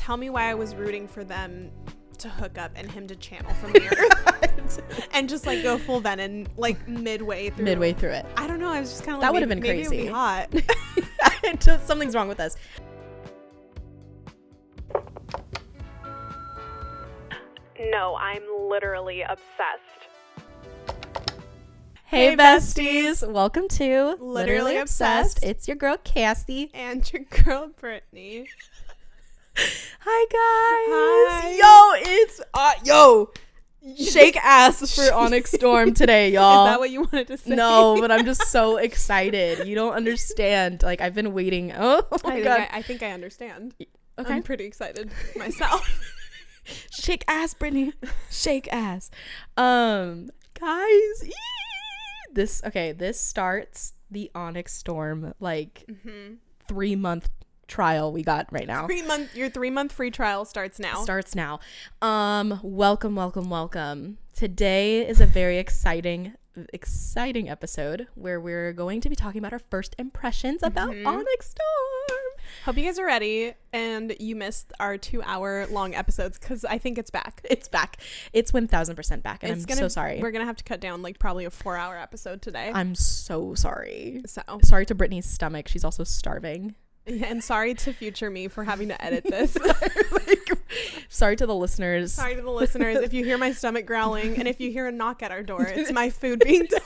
tell me why I was rooting for them to hook up and him to channel from the earth and just like go full venom like midway through it. I don't know. I was just kind of like, that would have been crazy. Maybe it would be hot. Something's wrong with us. No, I'm literally obsessed. Hey besties, welcome to Literally Obsessed. It's your girl Cassy And your girl Brittany. Hi guys. Hi. Shake ass for Onyx Storm today, y'all. Is that what you wanted to say? No, but I'm just so excited. You don't understand. Like, I've been waiting. Oh my God. I think I understand. Okay. I'm pretty excited myself. Shake ass, Brittany. Shake ass. Guys, this starts the Onyx Storm 3-month trial we got right now. Your 3-month free trial starts now. Welcome. Today is a very exciting episode where we're going to be talking about our first impressions about Onyx Storm. Hope you guys are ready and you missed our 2-hour long episodes because I think it's back. It's back. It's 1000% back, and I'm so sorry. We're gonna have to cut down probably a 4-hour episode today. I'm so sorry. So sorry to Brittany's stomach. She's also starving. Yeah, and sorry to future me for having to edit this. Sorry to the listeners. If you hear my stomach growling and if you hear a knock at our door, it's my food being delivered.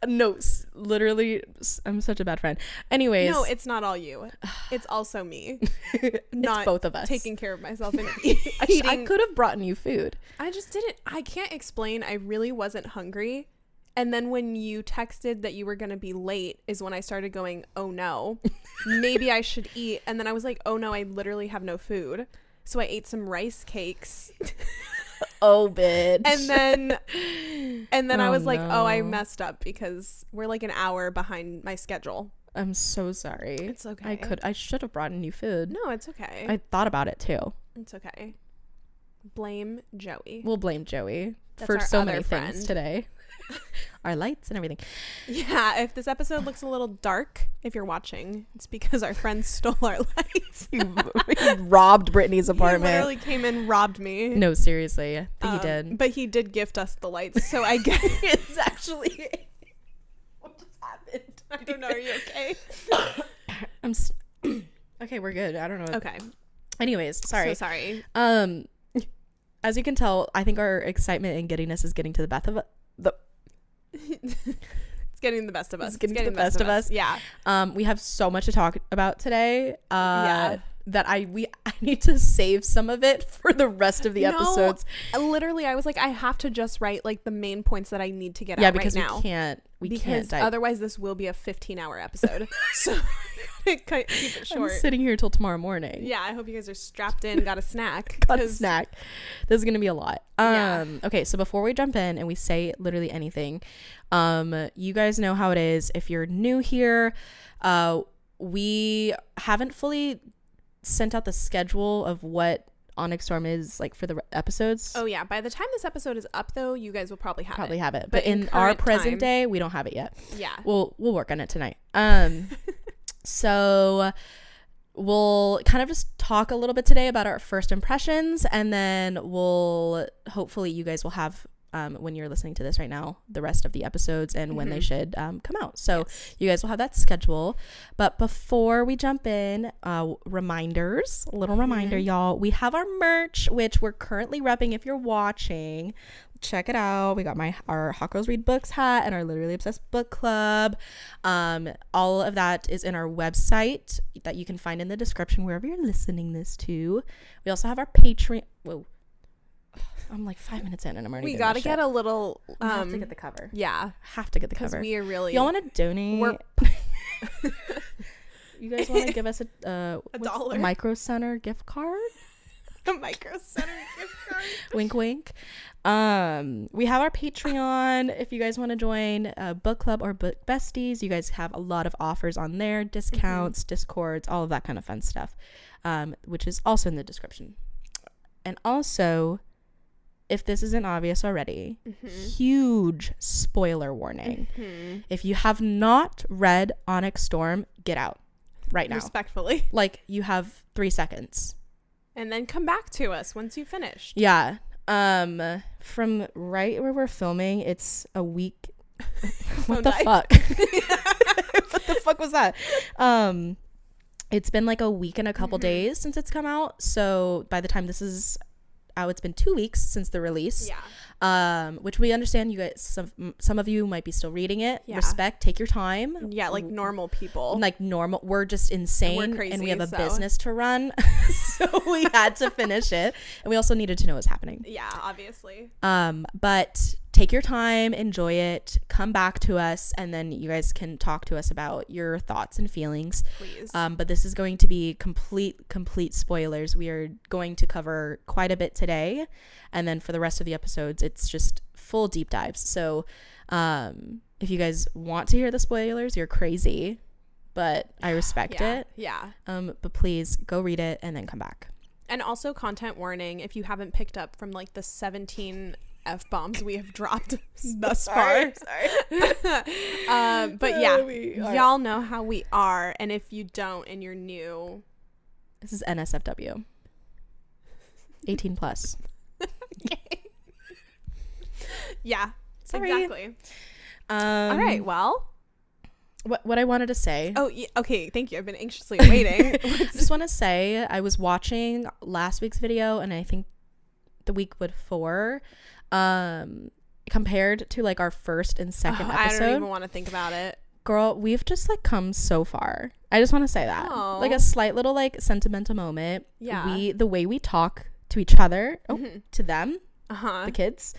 No, literally, I'm such a bad friend. Anyways. No, it's not all you. It's also me. It's both of us. Taking care of myself and eating. I could have brought you food. I just didn't. I can't explain. I really wasn't hungry. And then when you texted that you were going to be late is when I started going, oh no, maybe I should eat. And then I was like, oh no, I literally have no food. So I ate some rice cakes. Oh, bitch. And then I was like, no. oh, I messed up because we're like an hour behind my schedule. I'm so sorry. It's okay. I should have brought you food. No, it's okay. I thought about it too. It's okay. Blame Joey. We'll blame Joey That's for our so other many friend. things today. Our lights and everything. Yeah, if this episode looks a little dark, if you're watching, it's because our friend stole our lights. He robbed Brittany's apartment. He literally came in, robbed me. No, seriously. I think he did. But he did gift us the lights, so I guess It's actually... What just happened? I don't know. Are you okay? Okay, we're good. I don't know. Okay. Anyways, sorry. So sorry. As you can tell, I think our excitement and giddiness is getting to the best of It's getting the best of us. It's getting the best of us. Yeah. We have so much to talk about today. Yeah. That I need to save some of it for the rest of the episodes. Literally, I was like, I have to just write like the main points that I need to get out right because now. we can't otherwise this will be a 15-hour episode. So keep it short. I'm sitting here till tomorrow morning. Yeah, I hope you guys are strapped in, got a snack. This is gonna be a lot. Okay, so before we jump in and we say literally anything, you guys know how it is. If you're new here, we haven't fully sent out the schedule of what Onyx Storm is like for the episodes. Oh yeah, by the time this episode is up though, you guys will probably have it. But in our present day, we don't have it yet. Yeah, we'll work on it tonight. So we'll kind of just talk a little bit today about our first impressions, and then hopefully you guys will have when you're listening to this right now, the rest of the episodes and when they should come out. So you guys will have that schedule. But before we jump in, reminder, y'all. We have our merch, which we're currently repping. If you're watching, check it out. We got our Hot Girls Read Books hat and our Literally Obsessed book club. All of that is in our website that you can find in the description wherever you're listening this to. We also have our Patreon. Whoa. I'm like 5 minutes in and I'm already. We gotta get a little. We have to get the cover. Yeah, have to get the cover. We are really. Y'all want to donate? You guys want to give us a $1 a Micro Center gift card? A Micro Center gift card. Wink, wink. We have our Patreon. If you guys want to join book club or book besties, you guys have a lot of offers on there, discounts, discords, all of that kind of fun stuff, which is also in the description. And also, if this isn't obvious already, huge spoiler warning. If you have not read Onyx Storm, get out. right now. Respectfully. Like, you have 3 seconds. And then come back to us once you've finished. Yeah. From right where we're filming, it's a week. What the fuck? What the fuck was that? It's been like a week and a couple days since it's come out. So by the time this is out, it's been 2 weeks since the release. Yeah. Which we understand you guys, some of you might be still reading it. Yeah. Respect, take your time. Yeah, like normal people. Like normal, we're just insane, and we're crazy, and we have a business to run. So we had to finish it, and we also needed to know what's happening. Yeah, obviously. But take your time, enjoy it, come back to us, and then you guys can talk to us about your thoughts and feelings. Please. But this is going to be complete spoilers. We are going to cover quite a bit today, and then for the rest of the episodes, it's just full deep dives. So if you guys want to hear the spoilers, you're crazy, but I respect it. Yeah. But please go read it and then come back. And also, content warning, if you haven't picked up from like the 17 F-bombs we have dropped thus far. Sorry. But yeah, y'all know how we are. And if you don't and you're new, this is NSFW. 18 plus. Okay. Yeah, Sorry. exactly. All right, well. What I wanted to say. Oh, yeah, okay, thank you. I've been anxiously waiting. Just want to say, I was watching last week's video and I think the week before, compared to like our first and second episode. I don't even want to think about it. Girl, we've just like come so far. I just want to say that. Oh. Like a slight little like sentimental moment. Yeah. The way we talk to each other, to them, the kids.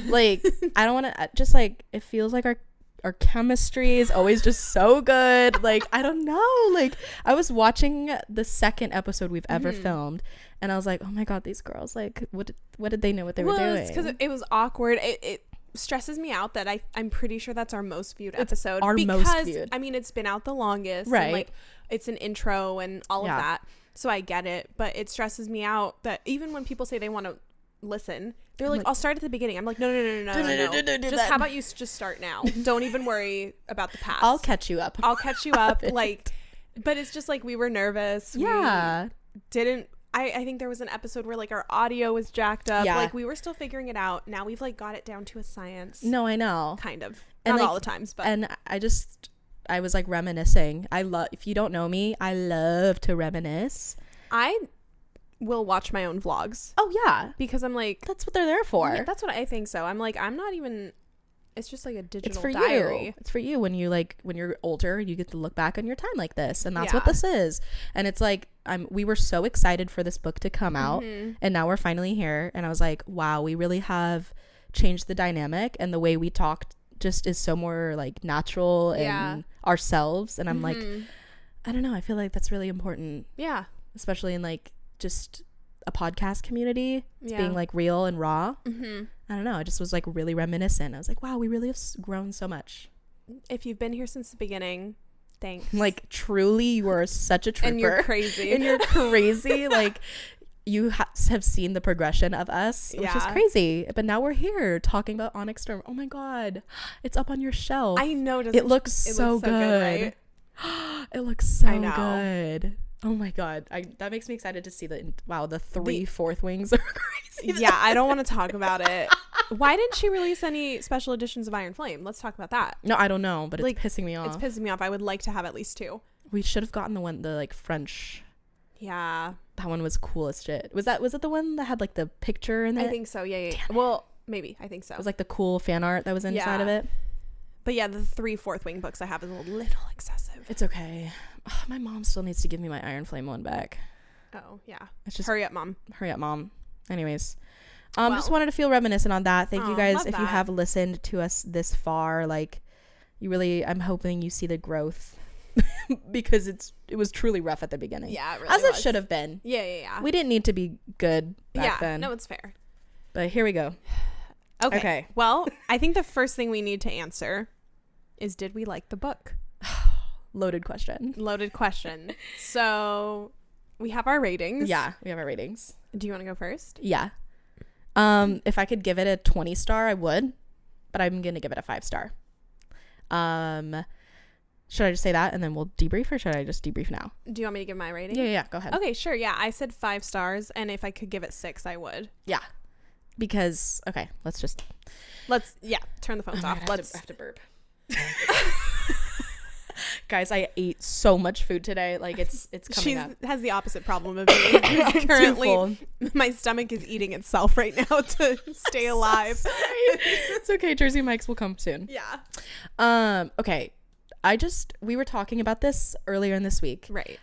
Like, I don't want to, just like, it feels like our chemistry is always just so good. Like, I don't know. Like, I was watching the second episode we've ever filmed, and I was like, oh my God, these girls, like, what did they know what they were doing? It's because it was awkward. It stresses me out that I'm pretty sure that's our most viewed episode. Most viewed. I mean, it's been out the longest. Right. And, like, it's an intro and all of that. So I get it. But it stresses me out that even when people say they want to listen, they're like, I'll start at the beginning. I'm like, no. Just how about you just start now? Don't even worry about the past. I'll catch you up. Like, but it's just like we were nervous. Yeah. I think there was an episode where like our audio was jacked up. Yeah. Like we were still figuring it out. Now we've like got it down to a science. No, I know. Kind of. And not like, all the times, but. And I was like reminiscing. If you don't know me, I love to reminisce. I will watch my own vlogs. Oh yeah, because I'm like, that's what they're there for. Yeah, that's what I think. So I'm like, I'm not even. It's just like a digital it's for diary. You. It's for you when you're older, you get to look back on your time like this, and that's what this is. And it's like we were so excited for this book to come out, and now we're finally here. And I was like, wow, we really have changed the dynamic, and the way we talked just is so more like natural and ourselves. And I'm like, I don't know, I feel like that's really important. Yeah, especially in like just a podcast community. It's being like real and raw. I don't know, I just was like really reminiscent. I was like, wow, we really have grown so much. If you've been here since the beginning, thanks. Like, truly, you are such a trooper. And you're crazy. Like, you have seen the progression of us, which is crazy. But now we're here talking about Onyx Storm. Oh my God, it's up on your shelf. I know. It looks so good. Right? It looks so good. Oh my God, that makes me excited to see the 3/4 wings are crazy. Yeah, I don't want to talk about it. Why didn't she release any special editions of Iron Flame? Let's talk about that. No, I don't know, but it's pissing me off. It's pissing me off. I would like to have at least 2. We should have gotten the like French. Yeah, that one was cool as shit. Was it the one that had like the picture in it? I think so. Yeah. Well, maybe. I think so. It was like the cool fan art that was inside of it. But yeah, the 3/4 wing books I have is a little excessive. It's okay. Ugh, my mom still needs to give me my Iron Flame one back. Oh yeah. It's just hurry up, mom. Anyways, just wanted to feel reminiscent on that. Thank you guys if you have listened to us this far. Like, I'm hoping you see the growth because it was truly rough at the beginning. Yeah, it really as it should have been. Yeah. We didn't need to be good back then. No, it's fair. But here we go. Okay. Well, I think the first thing we need to answer is, did we like the book? Loaded question. So we have our ratings. Yeah, we have our ratings. Do you want to go first? Yeah. If I could give it a 20 star, I would, but I'm gonna give it a 5 star. Should I just say that and then we'll debrief, or should I just debrief now? Do you want me to give my rating? Yeah, go ahead. Okay, sure. Yeah, I said 5 stars, and if I could give it 6, I would. Yeah. Because, okay, let's turn the phones off. I have to burp. Guys, I ate so much food today. Like, it's coming up. She has the opposite problem of me. Currently, my stomach is eating itself right now to stay alive. So it's okay. Jersey Mike's will come soon. Yeah. Okay. We were talking about this earlier in this week. Right.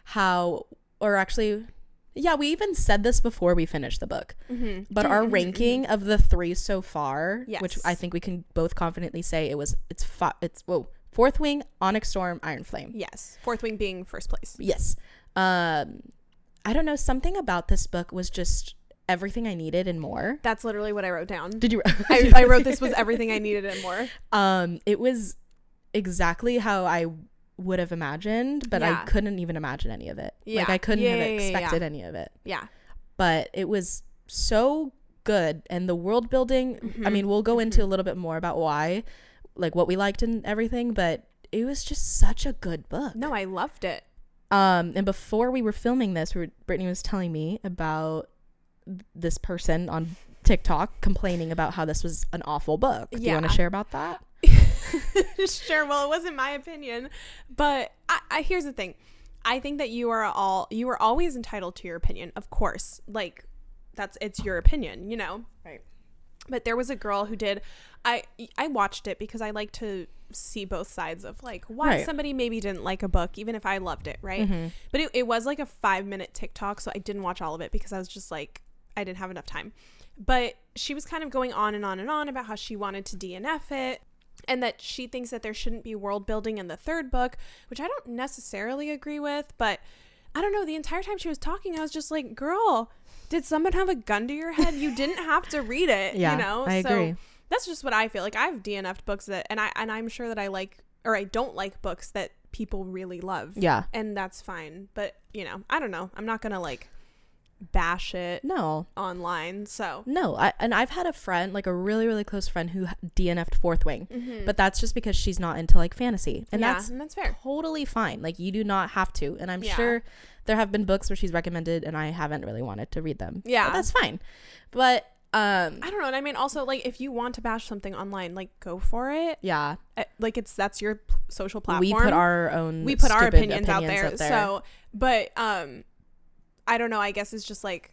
We even said this before we finished the book. Mm-hmm. But our ranking of the 3 so far, which I think we can both confidently say it's Fourth Wing, Onyx Storm, Iron Flame. Yes. Fourth Wing being first place. Yes. I don't know. Something about this book was just everything I needed and more. That's literally what I wrote down. Did you? I wrote this was everything I needed and more. It was exactly how I would have imagined, but I couldn't even imagine any of it. Yeah. Like, I couldn't have expected any of it. Yeah. But it was so good. And the world building, I mean, we'll go into a little bit more about why, like what we liked and everything, but it was just such a good book. No, I loved it. And before we were filming this, Brittany was telling me about this person on TikTok complaining about how this was an awful book. Do you want to share about that? Sure. Well, it wasn't my opinion, but I here's the thing. I think that you are always entitled to your opinion, of course. Like, it's your opinion, you know? Right. But there was a girl who did, I watched it because I like to see both sides of like why somebody maybe didn't like a book, even if I loved it, right? Mm-hmm. But it was like a 5-minute TikTok, so I didn't watch all of it because I was just like, I didn't have enough time. But she was kind of going on and on and on about how she wanted to DNF it, and that she thinks that there shouldn't be world building in the 3rd book, which I don't necessarily agree with, but I don't know. The entire time she was talking, I was just like, girl, did someone have a gun to your head? You didn't have to read it, you know? I agree. So that's just what I feel. Like, I've DNF'd books that, and I'm sure that I like, or I don't like books that people really love. Yeah. And that's fine. But, you know, I don't know. I'm not going to like bash it online. So no, I've had a friend, like a really, really close friend, who DNF'd Fourth Wing, but that's just because she's not into like fantasy, and that's fair. Totally fine. Like, you do not have to, and I'm sure there have been books where she's recommended and I haven't really wanted to read them. Yeah, but that's fine. But I don't know. And I mean, also, like, if you want to bash something online, like, go for it. Yeah. Like, that's your social platform. We put our opinions out there. So, but I don't know. I guess it's just like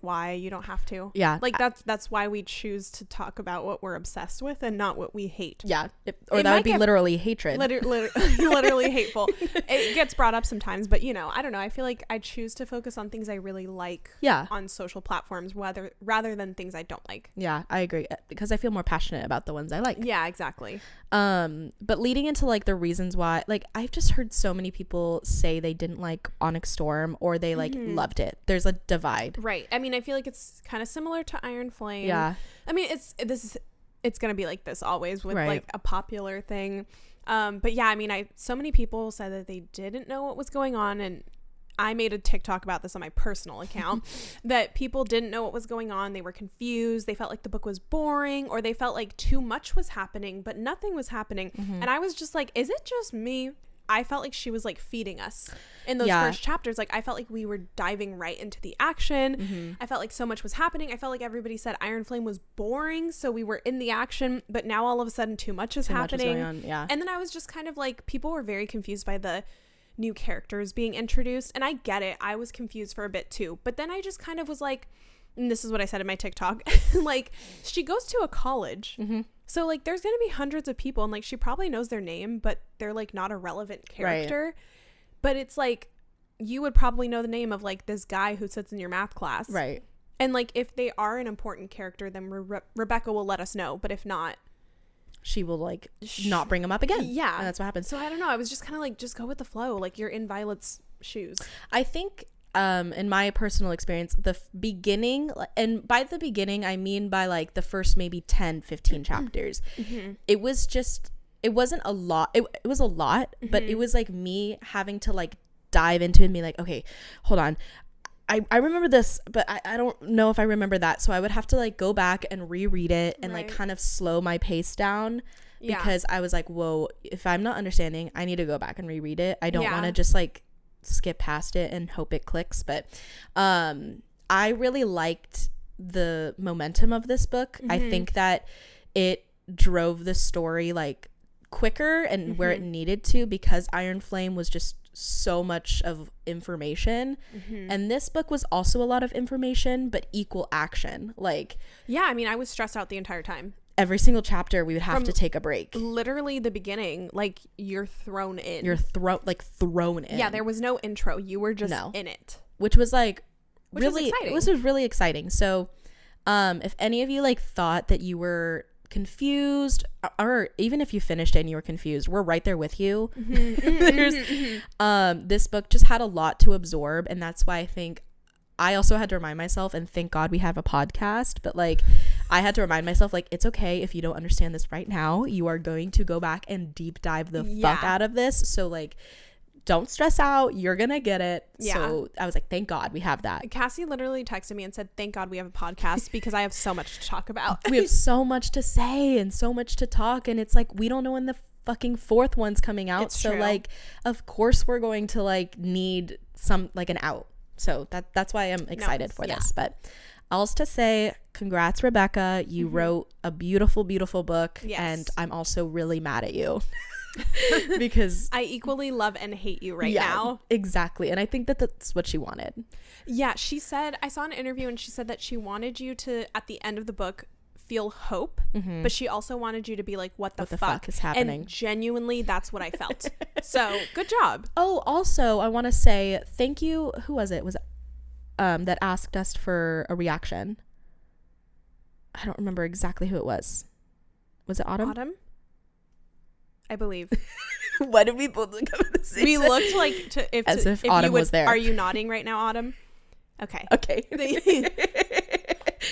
why you don't have to. Yeah. Like, that's why we choose to talk about what we're obsessed with and not what we hate. Yeah. That would be literally hatred. Literally hateful. It gets brought up sometimes, but, you know, I don't know. I feel like I choose to focus on things I really like on social platforms rather than things I don't like. Yeah, I agree, because I feel more passionate about the ones I like. Yeah, exactly. But leading into like the reasons why, like, I've just heard so many people say they didn't like Onyx Storm, or they like loved it. There's a divide. Right. I mean, I feel like it's kind of similar to Iron Flame. Yeah. I mean, it's gonna be like this always with like a popular thing. But yeah, I mean, so many people said that they didn't know what was going on, and I made a TikTok about this on my personal account that people didn't know what was going on. They were confused. They felt like the book was boring, or they felt like too much was happening, but nothing was happening. And I was just like, is it just me? I felt like she was like feeding us in those first chapters. Like, I felt like we were diving right into the action. I felt like so much was happening. I felt like everybody said Iron Flame was boring, so we were in the action, but now all of a sudden too much is happening. Much is going on. And then I was just kind of like, people were very confused by the new characters being introduced, and I get it. I was confused for a bit too, but then I just kind of was like, and this is what I said in my TikTok, like, she goes to a college, so like there's gonna be hundreds of people, and like she probably knows their name, but they're like not a relevant character. But it's like, you would probably know the name of like this guy who sits in your math class, right? And like, if they are an important character, then Rebecca will let us know, but if not, she will like not bring them up again. Yeah. And that's what happens. So I don't know. I was just kind of like, just go with the flow. Like, you're in Violet's shoes. I think in my personal experience, the beginning, and by the beginning, I mean by like the first maybe 10, 15 chapters, it wasn't a lot. It was a lot, but it was like me having to like dive into it and be like, okay, hold on. I remember this, but I don't know if I remember that. So I would have to like go back and reread it and like kind of slow my pace down, because I was like, whoa, if I'm not understanding, I need to go back and reread it. I don't want to just like skip past it and hope it clicks. But I really liked the momentum of this book. I think that it drove the story like quicker and where it needed to, because Iron Flame was just so much of information, and this book was also a lot of information but equal action. Like, yeah, I mean, I was stressed out the entire time. Every single chapter we would have to take a break. Literally the beginning, like, you're thrown in. You're thrown in. Yeah, there was no intro. You were just in it, which was like which really exciting. This was really exciting. So if any of you like thought that you were confused, or even if you finished it and you were confused, we're right there with you. This book just had a lot to absorb, and that's why I think I also had to remind myself, and thank God we have a podcast, but like I had to remind myself, like, it's okay if you don't understand this right now. You are going to go back and deep dive the fuck out of this. So like, don't stress out. You're going to get it. Yeah. So I was like, thank God we have that. Cassie literally texted me and said, thank God we have a podcast, because I have so much to talk about. We have so much to say and so much to talk. And it's like, we don't know when the fucking fourth one's coming out. It's so true. Like, of course we're going to like need some, like an out. So that's why I'm excited for this. But else to say, congrats, Rebecca. You wrote a beautiful, beautiful book. Yes. And I'm also really mad at you. Because I equally love and hate you right now. Exactly. And I think that that's what she wanted. Yeah, she said, I saw an interview and she said that she wanted you to, at the end of the book, feel hope, but she also wanted you to be like, what the fuck is happening? And genuinely, that's what I felt. So good job. Oh, also I want to say thank you. Who was it that asked us for a reaction? I don't remember exactly who it was. Was it Autumn? I believe. Why did we both look up at the same We looked like if Autumn was there. Are you nodding right now, Autumn? Okay.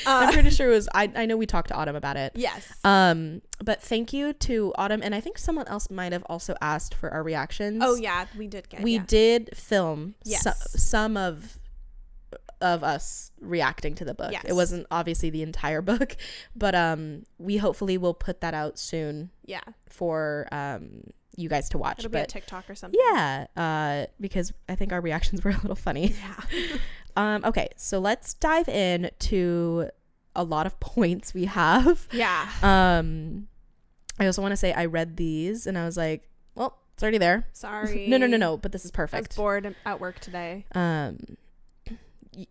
I'm pretty sure it was. I know we talked to Autumn about it. Yes. But thank you to Autumn, and I think someone else might have also asked for our reactions. Oh yeah, we did did film some of us reacting to the book. Yes. It wasn't obviously the entire book, but we hopefully will put that out soon. Yeah. For you guys to watch. It'll be a TikTok or something. Yeah. Because I think our reactions were a little funny. Yeah. Okay, so let's dive in to a lot of points we have. Yeah. I also want to say I read these and I was like, well, it's already there. Sorry. No, but this is perfect. I was bored at work today.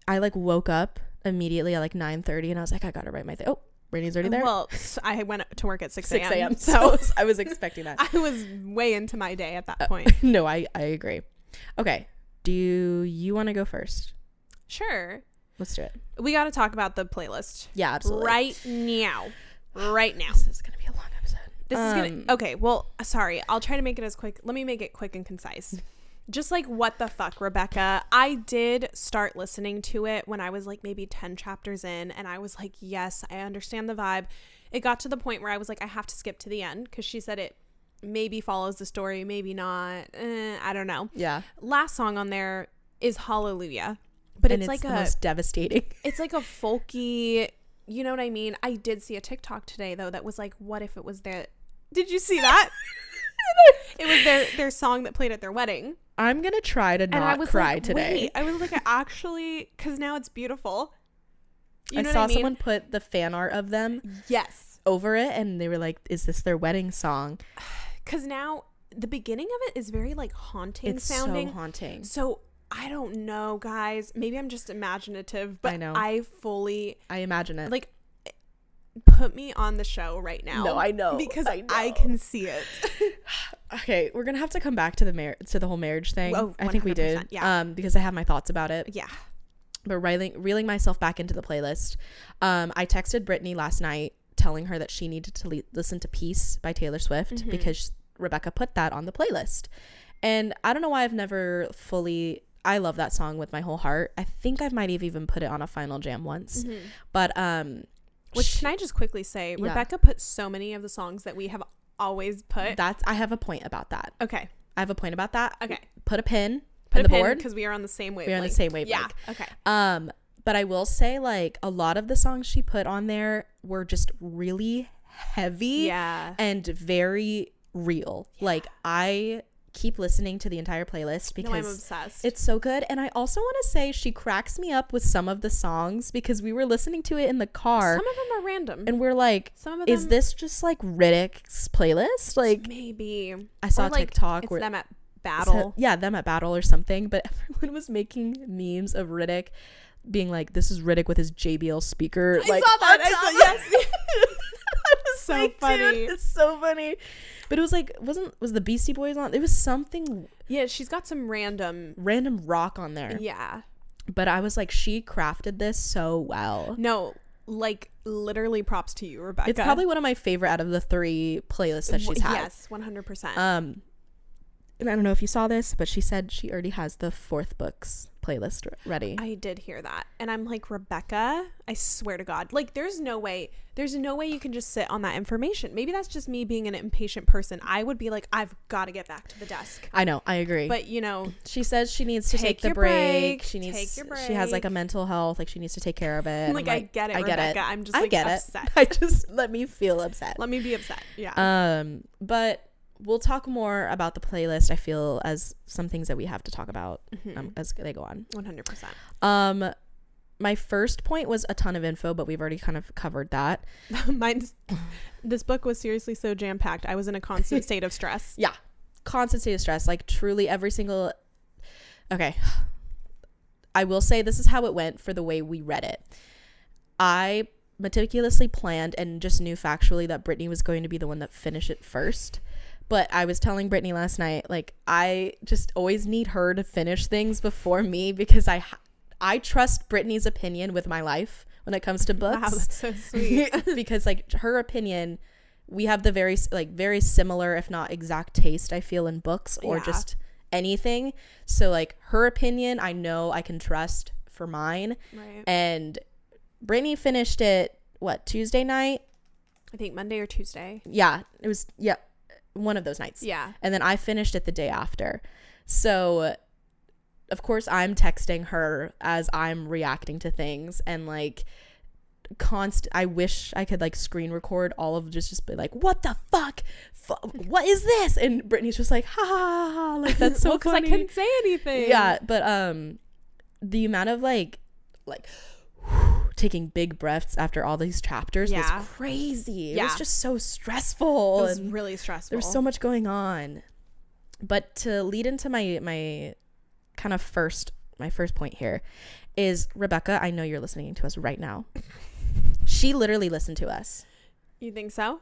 I like woke up immediately at like 9:30 and I was like, I gotta write my thing. Oh, Brittany's already there. Well, I went to work at 6 a.m. So I was expecting that. I was way into my day at that point. No, I agree. Okay. Do you want to go first? Sure. Let's do it. We got to talk about the playlist. Yeah, absolutely. Right now. This is going to be a long episode. This is going to... Okay, well, sorry. I'll try to make it as quick. Let me make it quick and concise. Just like, what the fuck, Rebecca? I did start listening to it when I was like maybe 10 chapters in, and I was like, yes, I understand the vibe. It got to the point where I was like, I have to skip to the end, because she said it maybe follows the story, maybe not. I don't know. Yeah. Last song on there is Hallelujah. But it's like the most devastating. It's like a folky, you know what I mean? I did see a TikTok today, though, that was like, what if it was their... Did you see that? It was their song that played at their wedding. I'm going to try to not cry like, today. Wait. I was like, actually, because now it's beautiful. I saw someone put the fan art of them over it, and they were like, is this their wedding song? Because now the beginning of it is very like haunting sounding. It's so haunting. So I don't know, guys. Maybe I'm just imaginative, but I imagine it. Like, put me on the show right now. No, I know. Because I can see it. Okay, we're gonna have to come back to the whole marriage thing. Oh, I think we did. Yeah. Because I have my thoughts about it. Yeah. But reeling myself back into the playlist. I texted Brittany last night telling her that she needed to listen to Peace by Taylor Swift, because Rebecca put that on the playlist. And I don't know why I've never fully... I love that song with my whole heart. I think I might have even put it on a Final Jam once. But which, can I just quickly say, Rebecca put so many of the songs that we have always put. I have a point about that. Okay. I have a point about that. Okay. Put a pin in the board, because we are on the same wavelength. We're on the same wavelength. Yeah. Okay. But I will say, like, a lot of the songs she put on there were just really heavy and very real. Like I keep listening to the entire playlist because I'm obsessed. It's so good. And I also want to say she cracks me up with some of the songs because we were listening to it in the car. Some of them are random. And we're like, is this just like Riddick's playlist? Like maybe. I saw TikTok it's where them at battle. Them at battle or something. But everyone was making memes of Riddick being like, this is Riddick with his JBL speaker. I saw that. Yes. So like, funny. Dude, it's so funny. But it was like, was the Beastie Boys on? It was something. Yeah, she's got some random rock on there. Yeah. But I was like, she crafted this so well. No, like literally props to you, Rebecca. It's probably one of my favorite out of the 3 playlists that she's had. Yes, 100%. And I don't know if you saw this, but she said she already has the 4th books playlist ready. I did hear that. And I'm like, Rebecca, I swear to God, like there's no way you can just sit on that information. Maybe that's just me being an impatient person. I would be like, I've got to get back to the desk. I know, I agree. But you know, she says she needs to take the break. She has like a mental health, like she needs to take care of it. Like, I get it, Rebecca. I'm just like upset. I just let me feel upset. Let me be upset. Yeah. But we'll talk more about the playlist, I feel, as some things that we have to talk about as they go on. 100%. My first point was a ton of info, but we've already kind of covered that. This book was seriously so jam-packed. I was in a constant state of stress. Yeah. Constant state of stress. Like truly every single... Okay. I will say this is how it went for the way we read it. I meticulously planned and just knew factually that Brittany was going to be the one that finished it first. But I was telling Brittany last night, like, I just always need her to finish things before me because I trust Brittany's opinion with my life when it comes to books. Wow, that's so sweet. Because, like, her opinion, we have the very similar, if not exact taste, I feel, in books or just anything. So, like, her opinion, I know I can trust for mine. Right. And Brittany finished it, Tuesday night? I think Monday or Tuesday. Yeah. It was, one of those nights. Yeah. And then I finished it the day after. So of course I'm texting her as I'm reacting to things and like I wish I could like screen record all of just be like, what the fuck? What is this? And Brittany's just like, ha ha ha, like that's so funny. Because I couldn't say anything. Yeah, but the amount of like taking big breaths after all these chapters was crazy. It was just so stressful. It was really stressful. There's so much going on. But to lead into my kind of first point here is, Rebecca, I know you're listening to us right now. She literally listened to us. You think so?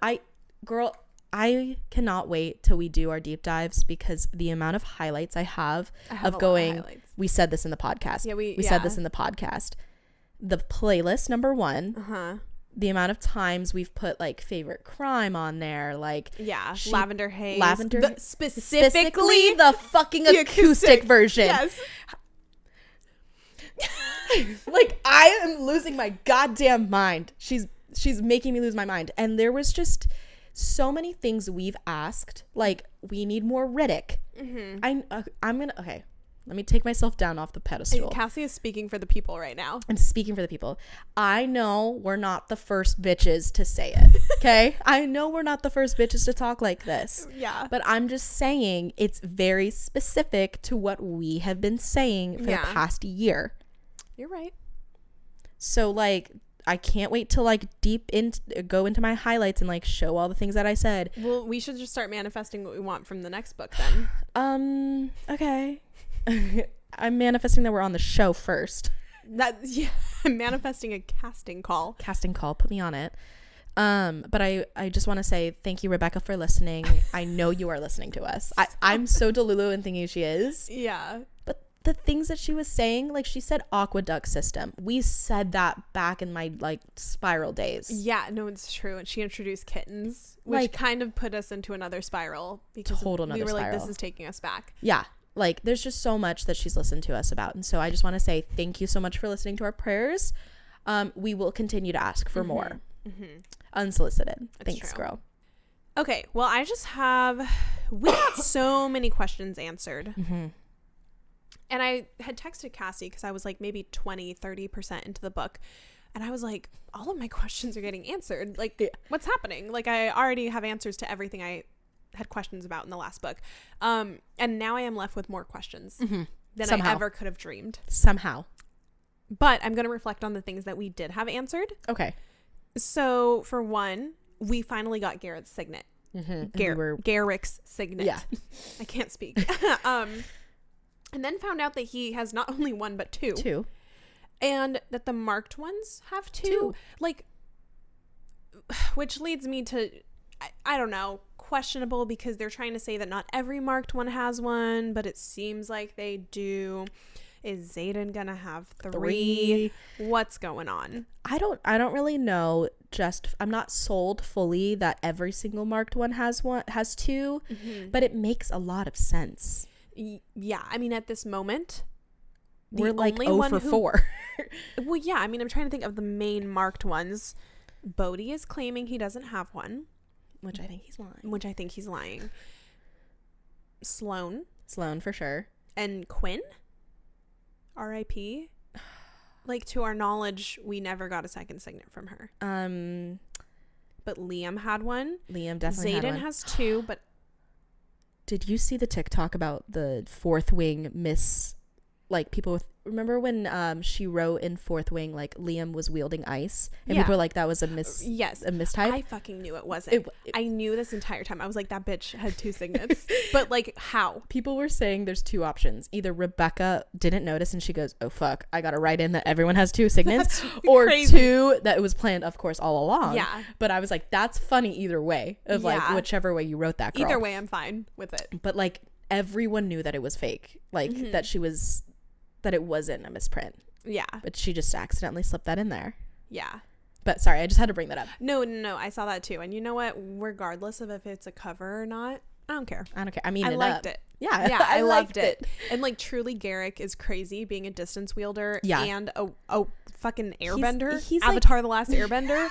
I cannot wait till we do our deep dives because the amount of highlights I have of going, we said this in the podcast. Yeah, we said this in the podcast. The playlist, number 1. The amount of times we've put like favorite crime on there, like Lavender Haze, specifically the fucking acoustic version. Yes. Like I am losing my goddamn mind. She's making me lose my mind. And there was just so many things we've asked, like we need more Riddick. I'm gonna let me take myself down off the pedestal. Cassy is speaking for the people right now. I'm speaking for the people. I know we're not the first bitches to say it, okay? I know we're not the first bitches to talk like this. Yeah. But I'm just saying it's very specific to what we have been saying for the past year. You're right. So, like, I can't wait to, like, go into my highlights and, like, show all the things that I said. Well, we should just start manifesting what we want from the next book then. Okay. I'm manifesting that we're on the show first. I'm manifesting a casting call. Put me on it. But I just want to say thank you, Rebecca, for listening. I know you are listening to us. I'm so delulu in thinking she is. Yeah. But the things that she was saying, like she said aqueduct system. We said that back in my like spiral days. Yeah, no, it's true. And she introduced kittens, which like, kind of put us into another spiral because we were like, this is taking us back. Yeah. Like, there's just so much that she's listened to us about. And so I just want to say thank you so much for listening to our prayers. We will continue to ask for more. Unsolicited. Thanks, girl. Okay. Well, we got so many questions answered. And I had texted Cassy because I was like maybe 20-30% into the book. And I was like, all of my questions are getting answered. Like, what's happening? Like, I already have answers to everything I had questions about in the last book. And now I am left with more questions than I ever could have dreamed. Somehow. But I'm going to reflect on the things that we did have answered. Okay. So, for one, we finally got Garrett's signet. Garrick's signet. Yeah. I can't speak. And then found out that he has not only one, but two. And that the marked ones have two. Like, which leads me to, I don't know, questionable, because they're trying to say that not every marked one has one, but it seems like they do. Is Xaden gonna have three? What's going on? I don't really know. I'm not sold fully that every single marked one has two, but it makes a lot of sense. Yeah, I mean, at this moment, we're like 0 for 4. Well, yeah, I mean, I'm trying to think of the main marked ones. Bodhi is claiming he doesn't have one, which I think he's lying. Sloan for sure. And Quinn, R.I.P. Like, to our knowledge, we never got a second signet from her. But Liam had one. Liam definitely had one. Xaden has two, but did you see the TikTok about the Fourth Wing like people with, remember when she wrote in Fourth Wing, like Liam was wielding ice, and people were like, that was a mistype? I fucking knew it wasn't. I knew this entire time. I was like, that bitch had two signets. But like, how? People were saying there's two options. Either Rebecca didn't notice and she goes, oh fuck, I gotta write in that everyone has two signets, or crazy. Two, that it was planned, of course, all along. Yeah. But I was like, that's funny either way, of like whichever way you wrote that, girl. Either way, I'm fine with it. But like, everyone knew that it was fake, like that it wasn't a misprint. Yeah. But she just accidentally slipped that in there. Yeah. But sorry, I just had to bring that up. No, I saw that too. And you know what? Regardless of if it's a cover or not, I don't care. I mean, I liked it. Yeah, I loved it. And like, truly, Garrick is crazy being a distance wielder and a fucking airbender. He's Avatar: The Last Airbender.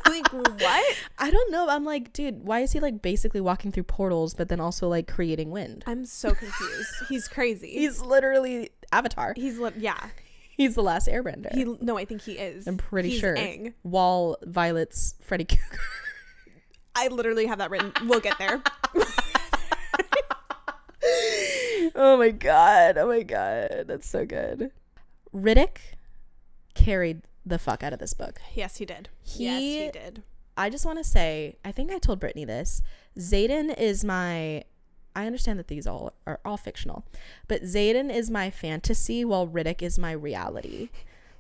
Like, what? I don't know. I'm like, dude, why is he like basically walking through portals, but then also like creating wind? I'm so confused. He's crazy. He's literally Avatar. He's the last airbender. No, I think he is. I'm pretty sure. Aang. Wall Violet's Freddy Krueger. I literally have that written. We'll get there. Oh my god. That's so good. Riddick carried the fuck out of this book. Yes, he did. I just want to say, I think I told Brittany this. Xaden is my, I understand that these are all fictional, but Xaden is my fantasy while Riddick is my reality.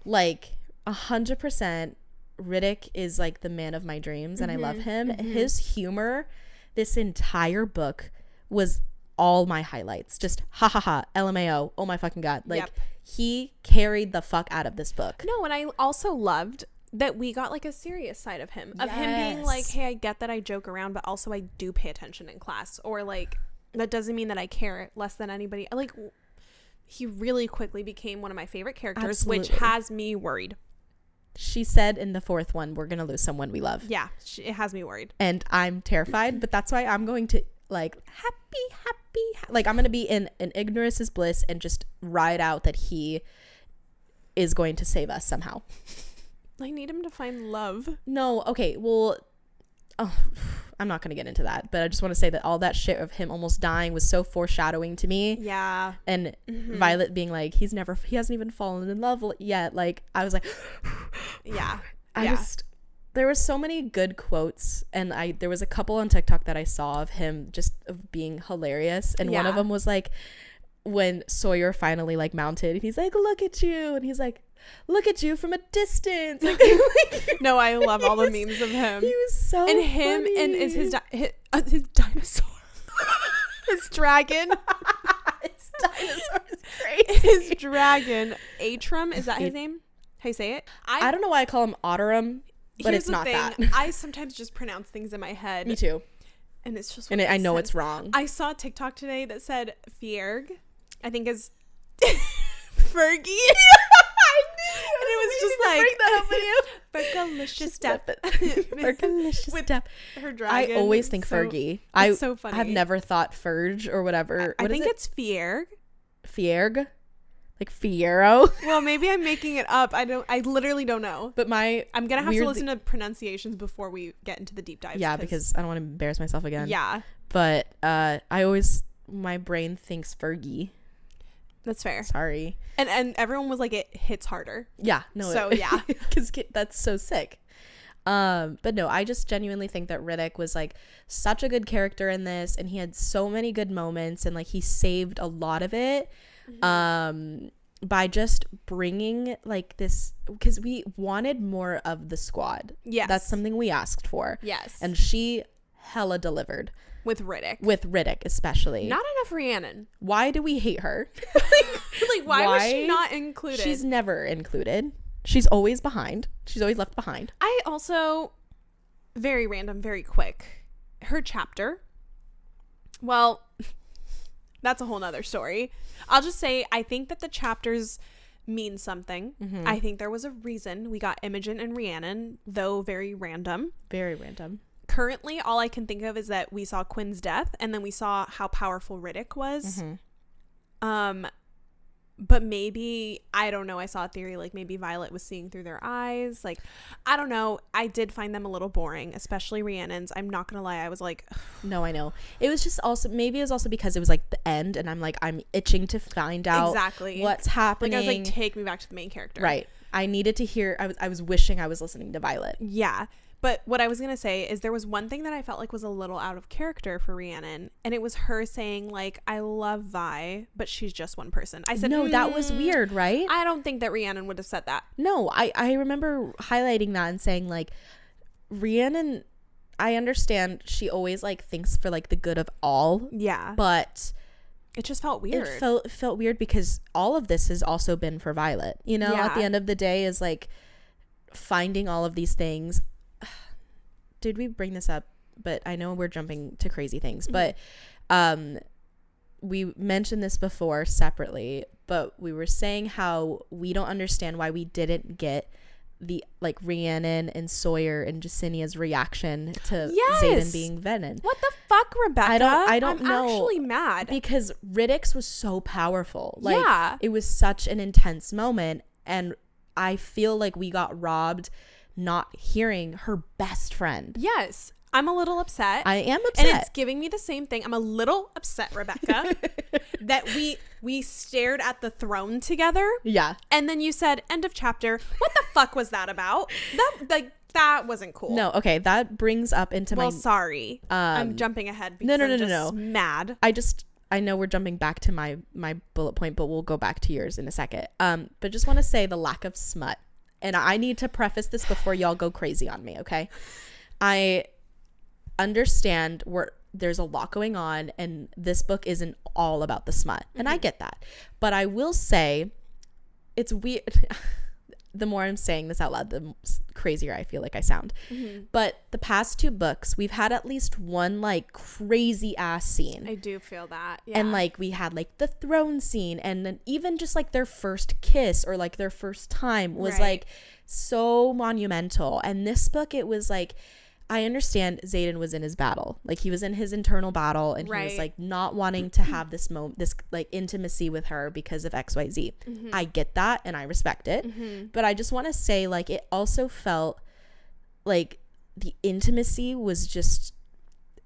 Like 100%, Riddick is like the man of my dreams, and I love him. His humor this entire book was all my highlights. Just ha ha ha, LMAO, oh my fucking god. Like, he carried the fuck out of this book. No, and I also loved that we got like a serious side of him, of him being like, hey, I get that I joke around, but also I do pay attention in class, or like, that doesn't mean that I care less than anybody. Like, he really quickly became one of my favorite characters. Absolutely. Which has me worried. She said in the fourth one, we're gonna lose someone we love. Yeah, it has me worried, and I'm terrified. But that's why I'm going to like happy like, I'm gonna be in ignorance is bliss and just ride out that he is going to save us somehow. I need him to find love. No, okay, well, I'm not gonna get into that, but I just want to say that all that shit of him almost dying was so foreshadowing to me. Yeah. And Violet being like, he hasn't even fallen in love yet. Like, I was like, yeah. There were so many good quotes, and there was a couple on TikTok that I saw of him just being hilarious, and one of them was like, when Sawyer finally like mounted, and he's like, look at you, and he's like, look at you from a distance. Like, no, I love all the memes of him. He was so and him funny. And is his dinosaur, his dragon. His dinosaur is crazy. His dragon, Atrum, is that his name? How you say it? I don't know why I call him Otterum, but it's not that. I sometimes just pronounce things in my head. Me too. And it's just, and I know it's wrong. I saw a TikTok today that said Fierg, I think is Fergie. And it was just like Fergalicious step. Fergalicious step. Her dragon. I always think Fergie. It's so funny. I have never thought Ferge or whatever. I think it's Fierg. Fierg? Like Fiero. Well, maybe I'm making it up. I literally don't know. But I'm gonna have to listen to pronunciations before we get into the deep dives. Yeah, because I don't want to embarrass myself again. Yeah. But my brain thinks Fergie. That's fair. Sorry. And everyone was like, it hits harder. Yeah. No. So yeah. Because that's so sick. But no, I just genuinely think that Riddick was like such a good character in this, and he had so many good moments, and like he saved a lot of it. By just bringing like this, because we wanted more of the squad. Yes, that's something we asked for. Yes, and she hella delivered with Riddick especially. Not enough Rhiannon. Why do we hate her? like why was she not included? She's never included. She's always behind. She's always left behind. I also, very random, very quick, her chapter, well, that's a whole nother story. I'll just say, I think that the chapters mean something. I think there was a reason we got Imogen and Rhiannon, though very random. Very random. Currently, all I can think of is that we saw Quinn's death, and then we saw how powerful Riddick was. But maybe, I don't know, I saw a theory like maybe Violet was seeing through their eyes. Like, I don't know. I did find them a little boring, especially Rhiannon's. I'm not gonna lie, I was like, no, I know. It was just also, maybe it was also because it was like the end, and I'm itching to find out exactly what's happening. Like, I was like, take me back to the main character. Right. I needed to hear, I was wishing I was listening to Violet. Yeah. But what I was going to say is there was one thing that I felt like was a little out of character for Rhiannon, and it was her saying, like, I love Vi, but she's just one person. I said, no, that was weird, right? I don't think that Rhiannon would have said that. No, I remember highlighting that and saying, like, Rhiannon, I understand she always, like, thinks for, like, the good of all. Yeah. But it just felt weird. It felt weird because all of this has also been for Violet. You know, at the end of the day is, like, finding all of these things. Did we bring this up? But I know we're jumping to crazy things. But we mentioned this before separately. But we were saying how we don't understand why we didn't get the like Rhiannon and Sawyer and Jasinia's reaction to Xaden being Venom. What the fuck, Rebecca? I don't know. I'm actually mad because Riddick's was so powerful. Like, yeah, it was such an intense moment, and I feel like we got robbed not hearing her best friend. Yes, I'm a little upset. I am upset, and it's giving me the same thing. I'm a little upset, Rebecca, that we stared at the throne together. Yeah, and then you said end of chapter. What the fuck was that about? That wasn't cool. No, okay, that brings up into my. Well, sorry, I'm jumping ahead. Because no. Mad. I know we're jumping back to my bullet point, but we'll go back to yours in a second. But just want to say the lack of smut. And I need to preface this before y'all go crazy on me, okay? I understand there's a lot going on, and this book isn't all about the smut. And I get that. But I will say, it's weird. The more I'm saying this out loud, the crazier I feel like I sound. But the past two books, we've had at least one like crazy ass scene. I do feel that. Yeah. And like we had like the throne scene, and then even just like their first kiss or like their first time was like so monumental. And this book, it was like, I understand Xaden was in his battle. Like he was in his internal battle, and he was like not wanting to have this this like intimacy with her because of XYZ. I get that and I respect it. But I just want to say, like, it also felt like the intimacy was just,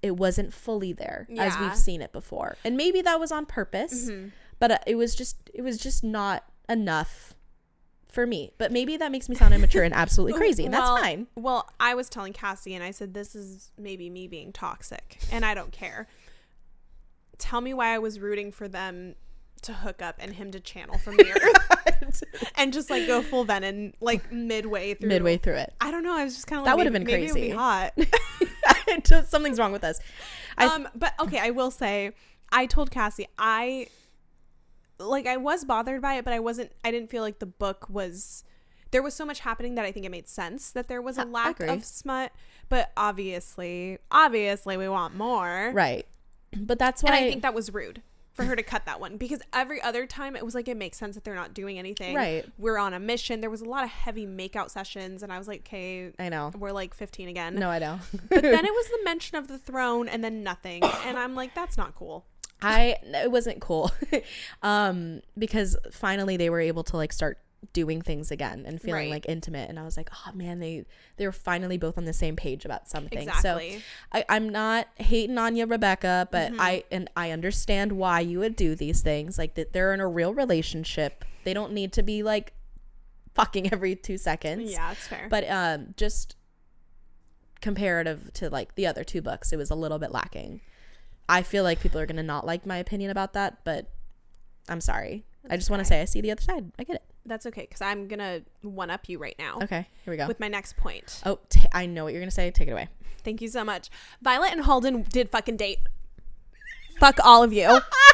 it wasn't fully there as we've seen it before. And maybe that was on purpose, but it was just not enough for me. But maybe that makes me sound immature and absolutely crazy, and that's fine. Well, I was telling Cassy, and I said, this is maybe me being toxic, and I don't care. Tell me why I was rooting for them to hook up and him to channel from the earth and just like go full Venom like midway through it. I don't know, I was just kind of like, that would have been crazy. Maybe it would be hot. Something's wrong with us. But okay, I will say, I told Cassy, I was bothered by it, but I didn't feel like the book was, there was so much happening that I think it made sense that there was a lack of smut, but obviously we want more. Right. But that's why. And I think that was rude for her to cut that one, because every other time it was like, it makes sense that they're not doing anything. Right. We're on a mission. There was a lot of heavy makeout sessions, and I was like, okay, I know. We're like 15 again. No, I know. But then it was the mention of the throne and then nothing. And I'm like, that's not cool. It wasn't cool. Because finally they were able to like start doing things again and feeling like intimate, and I was like, oh man, they were finally both on the same page about something. Exactly. So I'm not hating on you, Rebecca, but I understand why you would do these things, like that they're in a real relationship. They don't need to be like fucking every 2 seconds. Yeah, it's fair. But just comparative to like the other 2 books, it was a little bit lacking. I feel like people are gonna not like my opinion about that, but I'm sorry. I just want to say I see the other side. I get it. That's okay, because I'm gonna one up you right now. Okay, here we go. With my next point. Oh, I know what you're gonna say. Take it away. Thank you so much. Violet and Halden did fucking date. Fuck all of you.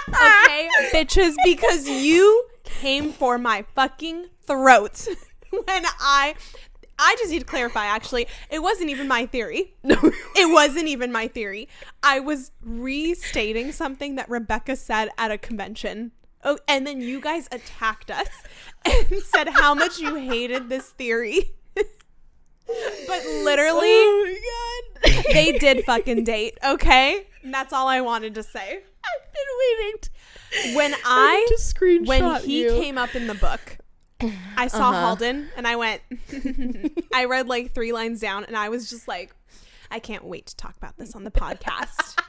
Okay, bitches, because you came for my fucking throat when I just need to clarify, actually, it wasn't even my theory. No. It wasn't even my theory. I was restating something that Rebecca said at a convention. Oh, and then you guys attacked us and said how much you hated this theory. But literally, oh my God. They did fucking date, okay? And that's all I wanted to say. I've been waiting. When he came up in the book, I saw Halden and I went, I read like 3 lines down and I was just like, I can't wait to talk about this on the podcast.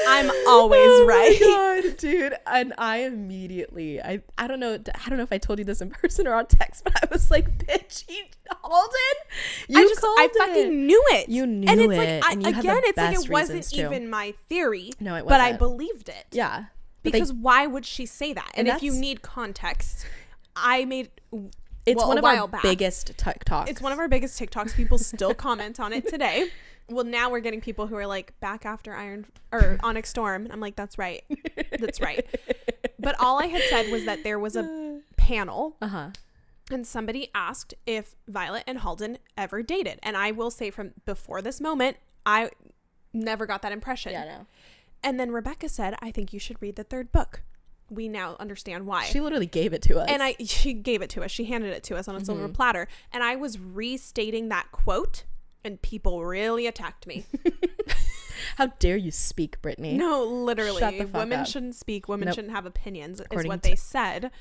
I'm always right. Oh my God, dude. And I immediately, I don't know if I told you this in person or on text, but I was like, bitch, Halden, I fucking knew it. You knew and it's it. Like, and you again, had the it's like best it wasn't reasons too. even my theory. No, it wasn't. But I believed it. Yeah. Because why would she say that? And if you need context, I made... It's one of our biggest TikToks. It's one of our biggest TikToks. People still comment on it today. Well, now we're getting people who are like, back after Onyx Storm. I'm like, that's right. That's right. But all I had said was that there was a panel. And somebody asked if Violet and Halden ever dated. And I will say from before this moment, I never got that impression. Yeah, no. And then Rebecca said, I think you should read the 3rd book. We now understand why. She literally gave it to us. And she gave it to us. She handed it to us on a silver platter. And I was restating that quote. And people really attacked me. How dare you speak, Brittany? No, literally. Shut the fuck Women up. shouldn't speak. Women shouldn't have opinions, is what to- they said.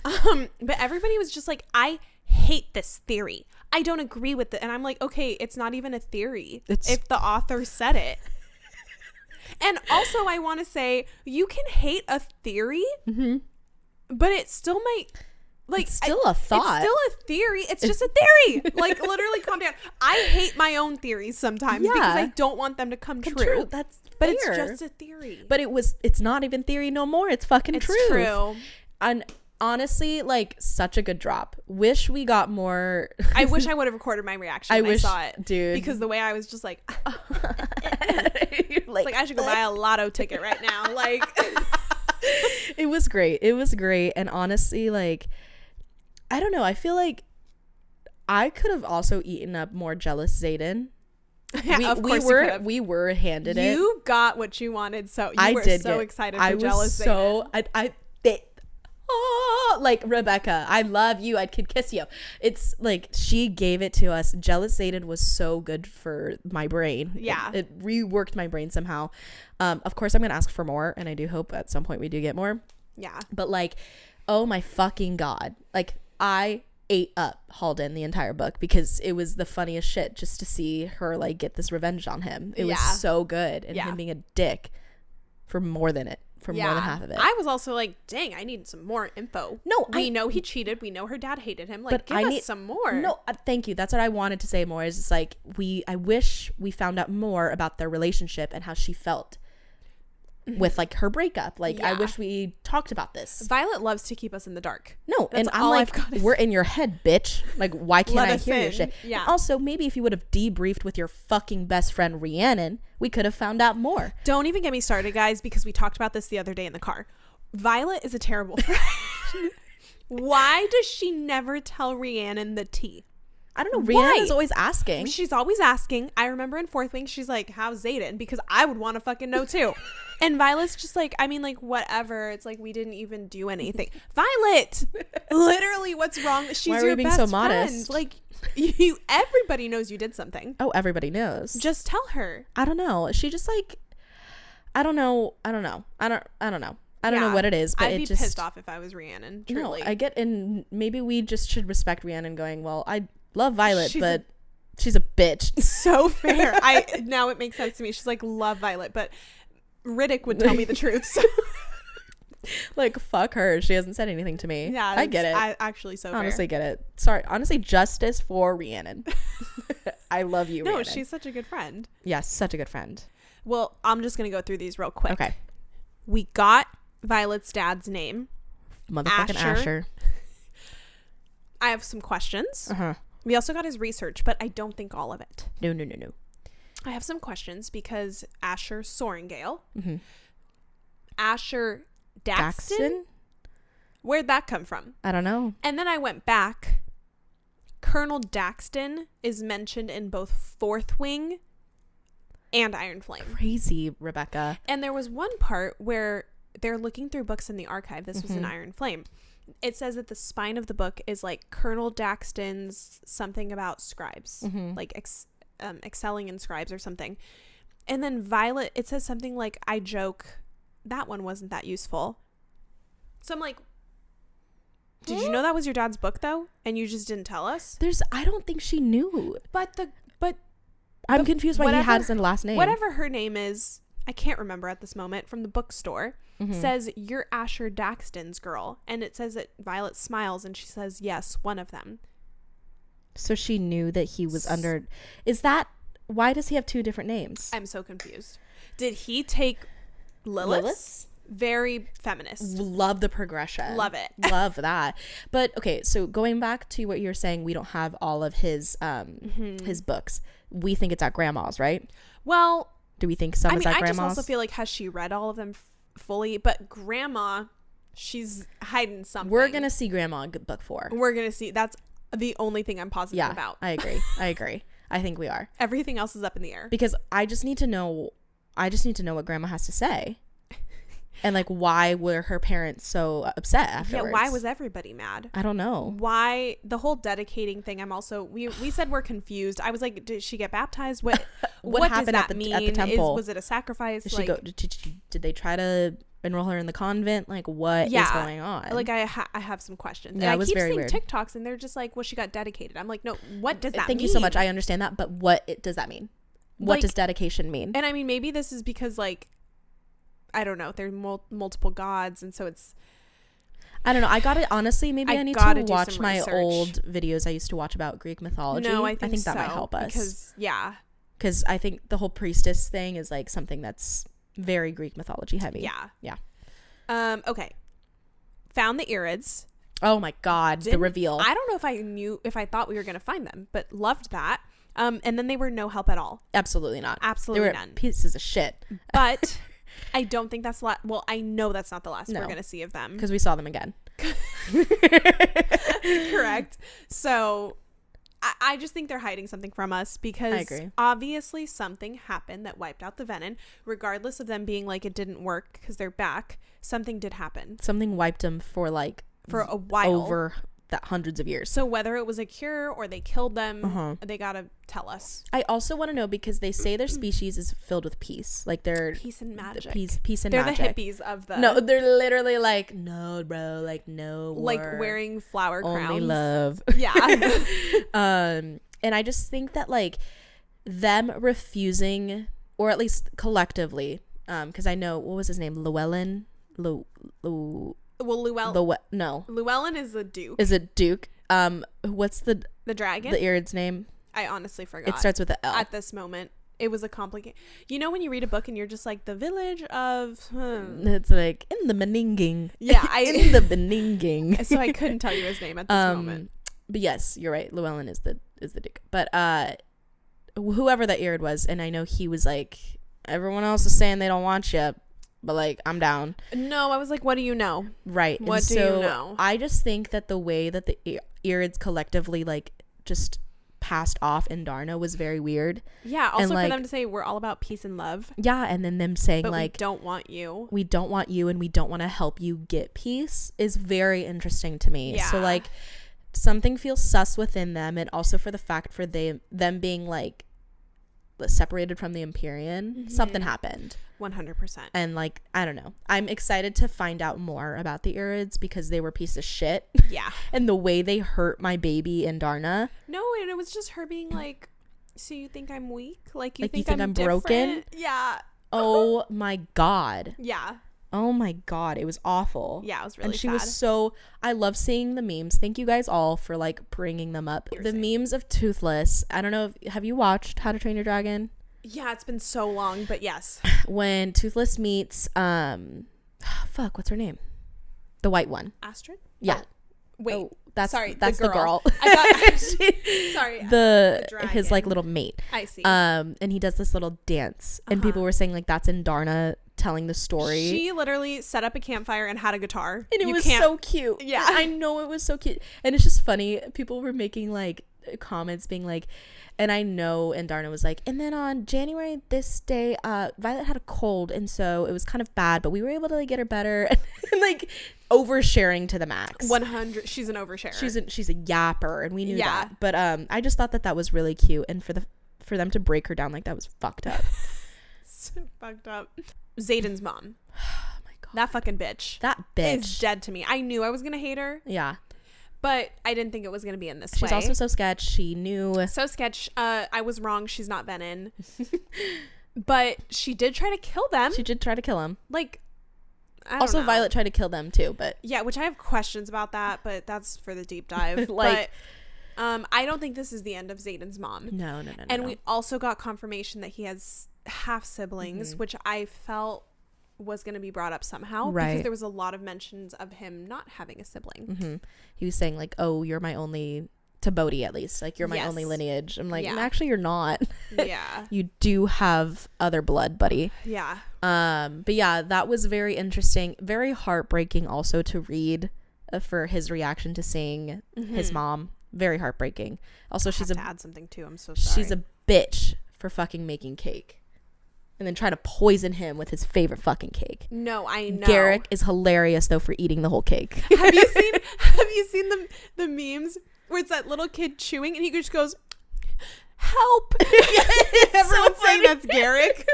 But everybody was just like, I hate this theory. I don't agree with it. And I'm like, okay, it's not even a theory. If the author said it. And also, I want to say, you can hate a theory, but it still might... Like, it's still a thought. It's still a theory. It's just a theory. Like, literally, calm down. I hate my own theories sometimes because I don't want them to come true. That's fair. But it's just a theory. But it's not even theory no more. It's fucking true. It's true. And honestly, like, such a good drop. Wish we got more. I wish I would have recorded my reaction when I saw it. Dude. Because the way I was just like, it's like I should go buy a lotto ticket right now. Like, it was great. It was great. And honestly, like, I don't know. I feel like I could have also eaten up more jealous Zayden. Yeah, of course we were handed it. You got what you wanted, so you were so excited for jealous Zayden. Like, Rebecca, I love you. I could kiss you. It's like she gave it to us. Jealous Zayden was so good for my brain. Yeah, it reworked my brain somehow. Of course, I'm gonna ask for more, and I do hope at some point we do get more. Yeah, but like, oh my fucking God, like, I ate up Halden the entire book because it was the funniest shit just to see her like get this revenge on him. It was so good, and him being a dick for more than half of it. I was also like, dang, I need some more info. No, we know he cheated. We know her dad hated him. Like, give us some more. No, thank you. That's what I wanted to say more. Is it's like I wish we found out more about their relationship and how she felt with like her breakup. Like, I wish we talked about this. Violet loves to keep us in the dark. No, that's, and I'm like, we're in your head, bitch. Like, why can't I hear your shit? Yeah. And also, maybe if you would have debriefed with your fucking best friend Rhiannon, we could have found out more. Don't even get me started, guys, because we talked about this the other day in the car. Violet is a terrible friend. Why does she never tell Rhiannon the tea? I don't know. Rhiannon's always asking. She's always asking. I remember in 4th Wing, she's like, how's Zayden? Because I would want to fucking know too. And Violet's just like, I mean, like, whatever. It's like, we didn't even do anything. Violet! Literally, what's wrong? She's Why are your we being best so modest? friend. Like, everybody knows you did something. Oh, everybody knows. Just tell her. I don't know. She just like, I don't know. I don't know what it is, but I'd it be just pissed off if I was Rhiannon. Truly. No, I get, and maybe we just should respect Rhiannon going, well, I love Violet, but she's a bitch. So fair. Now it makes sense to me. She's like, love Violet, but Riddick would tell me the truth. So. Like, fuck her. She hasn't said anything to me. Yeah, I get it. I actually so honestly fair. Get it. Sorry. Honestly, justice for Rhiannon. I love you, Rhiannon. No, she's such a good friend. Yes, such a good friend. Well, I'm just going to go through these real quick. Okay. We got Violet's dad's name. Motherfucking Asher. I have some questions. Uh-huh. We also got his research, but I don't think all of it. No. I have some questions because Asher Sorengale. Mm-hmm. Asher Daxton? Where'd that come from? I don't know. And then I went back. Colonel Daxton is mentioned in both Fourth Wing and Iron Flame. Crazy, Rebecca. And there was one part where they're looking through books in the archive. This was in Iron Flame. It says that the spine of the book is like Colonel Daxton's something about scribes, like excelling in scribes or something. And then Violet, it says something like, I joke, that one wasn't that useful. So I'm like, did you know that was your dad's book though? And you just didn't tell us? I don't think she knew. But I'm confused why he has his last name. Whatever her name is, I can't remember at this moment, from the bookstore, says, you're Asher Daxton's girl. And it says that Violet smiles and she says, yes, one of them. So she knew that he was under... Why does he have two different names? I'm so confused. Did he take Lilith's? Very feminist. Love the progression. Love it. Love that. But okay, so going back to what you were saying, we don't have all of his books. We think it's at grandma's, right? Well, do we think some is at grandma's? I just also feel like, has she read all of them fully? But grandma, she's hiding something. We're gonna see grandma in book 4. We're gonna see. That's the only thing I'm positive about. I agree. I think we are. Everything else is up in the air. Because I just need to know what grandma has to say. And like, why were her parents so upset afterwards? Yeah, why was everybody mad? I don't know. Why the whole dedicating thing? I'm also we said we're confused. I was like, did she get baptized? What happened does that mean? At the temple? Was it a sacrifice? Did they try to enroll her in the convent? Like, what is going on? Like, I have some questions. Yeah, and I keep seeing weird TikToks and they're just like, well, she got dedicated. I'm like, no, what does that mean? Thank you so much. I understand that, but what does that mean? What does dedication mean? And I mean, maybe this is because like, I don't know, there's multiple gods, and so it's, I don't know. I got it, honestly, maybe I need to watch my old videos I used to watch about Greek mythology. No, I think that might help us. Because I think the whole priestess thing is like something that's very Greek mythology heavy. Yeah. Okay. Found the Irids. Oh my God, the reveal. I don't know if I thought we were going to find them, but loved that. And then they were no help at all. Absolutely not. Absolutely none. Pieces of shit. But I don't think that's the last. Well, I know that's not the last we're going to see of them. Because we saw them again. Correct. So I just think they're hiding something from us because obviously something happened that wiped out the Venom. Regardless of them being like it didn't work because they're back, something did happen. Something wiped them for a while. Over that hundreds of years. So whether it was a cure or they killed them, they gotta tell us. I also want to know, because they say their species is filled with peace, like they're peace and magic. Peace and they're magic. They're the hippies of the. No, they're literally like, no, bro, like no, like wearing flower crowns. Only love. Yeah. And I just think that like them refusing, or at least collectively, because I know, what was his name, Llewellyn. Well, Llewellyn is a duke. Is it Duke? What's the dragon? The Irid's name? I honestly forgot. It starts with an L. At this moment, it was a complicated. You know when you read a book and you're just like, the village of. It's like in the Beninging. Yeah, in the Beninging. So I couldn't tell you his name at this moment. But yes, you're right. Llewellyn is the Duke. But whoever that Irid was, and I know he was like, everyone else is saying they don't want you. But like, I'm down. No, I was like, what do you know? Right. What do you know? I just think that the way that the Irids collectively like just passed off in Darna was very weird. Yeah. Also, for them to say we're all about peace and love. Yeah, and then them saying, but like, we don't want you. We don't want you, and we don't want to help you get peace is very interesting to me. Yeah. So like, something feels sus within them, and also for the fact for them being like separated from the Empyrean, something happened. 100%. And like, I don't know. I'm excited to find out more about the Irids because they were a piece of shit. Yeah. And the way they hurt my baby and Darna. No, and it was just her being like, so you think I'm weak? Like you think I'm broken? Yeah. Oh my God. Yeah. Oh my God. It was awful. Yeah, it was really And she sad. was so, I love seeing the memes. Thank you guys all for like bringing them up. The memes of Toothless. I don't know. Have you watched How to Train Your Dragon? Yeah, it's been so long, but yes. When Toothless meets, fuck, what's her name? The white one. Astrid? Yeah. Oh, wait. Oh, that's sorry, that's the girl. I thought, sorry. the dragon. his like little mate. I see. And he does this little dance, and people were saying like that's in Darna telling the story. She literally set up a campfire and had a guitar, and it was so cute. Yeah, I know, it was so cute, and it's just funny. People were making like comments being like, and I know, and Darna was like, and then on January this day, Violet had a cold, and so it was kind of bad, but we were able to like get her better, and like oversharing to the max. 100. She's an oversharer. She's a yapper, and we knew that. But I just thought that was really cute, and for them to break her down like that was fucked up. So fucked up. Xaden's mom. Oh my God. That fucking bitch. That bitch is dead to me. I knew I was gonna hate her. Yeah. But I didn't think it was gonna be in this way. She's also so sketch. She knew. So sketch. I was wrong. She's not Venom. But she did try to kill them. She did try to kill him. Like, I don't also know. Violet tried to kill them too, but yeah, which I have questions about that, but that's for the deep dive. Like, but I don't think this is the end of Xaden's mom. No. And we also got confirmation that he has half siblings, which I felt was going to be brought up somehow, because there was a lot of mentions of him not having a sibling. He was saying like, oh, you're my only, to Bodhi at least, like you're my only lineage. I'm like, actually you're not. Yeah. You do have other blood, buddy. Yeah. But yeah, that was very interesting, very heartbreaking also to read for his reaction to seeing his mom. Very heartbreaking. Also, she's to add something too. I'm so sorry. She's a bitch for fucking making cake and then trying to poison him with his favorite fucking cake. No, I know. Garrick is hilarious though for eating the whole cake. Have you seen the memes where it's that little kid chewing and he just goes, help. Everyone's saying that's Garrick.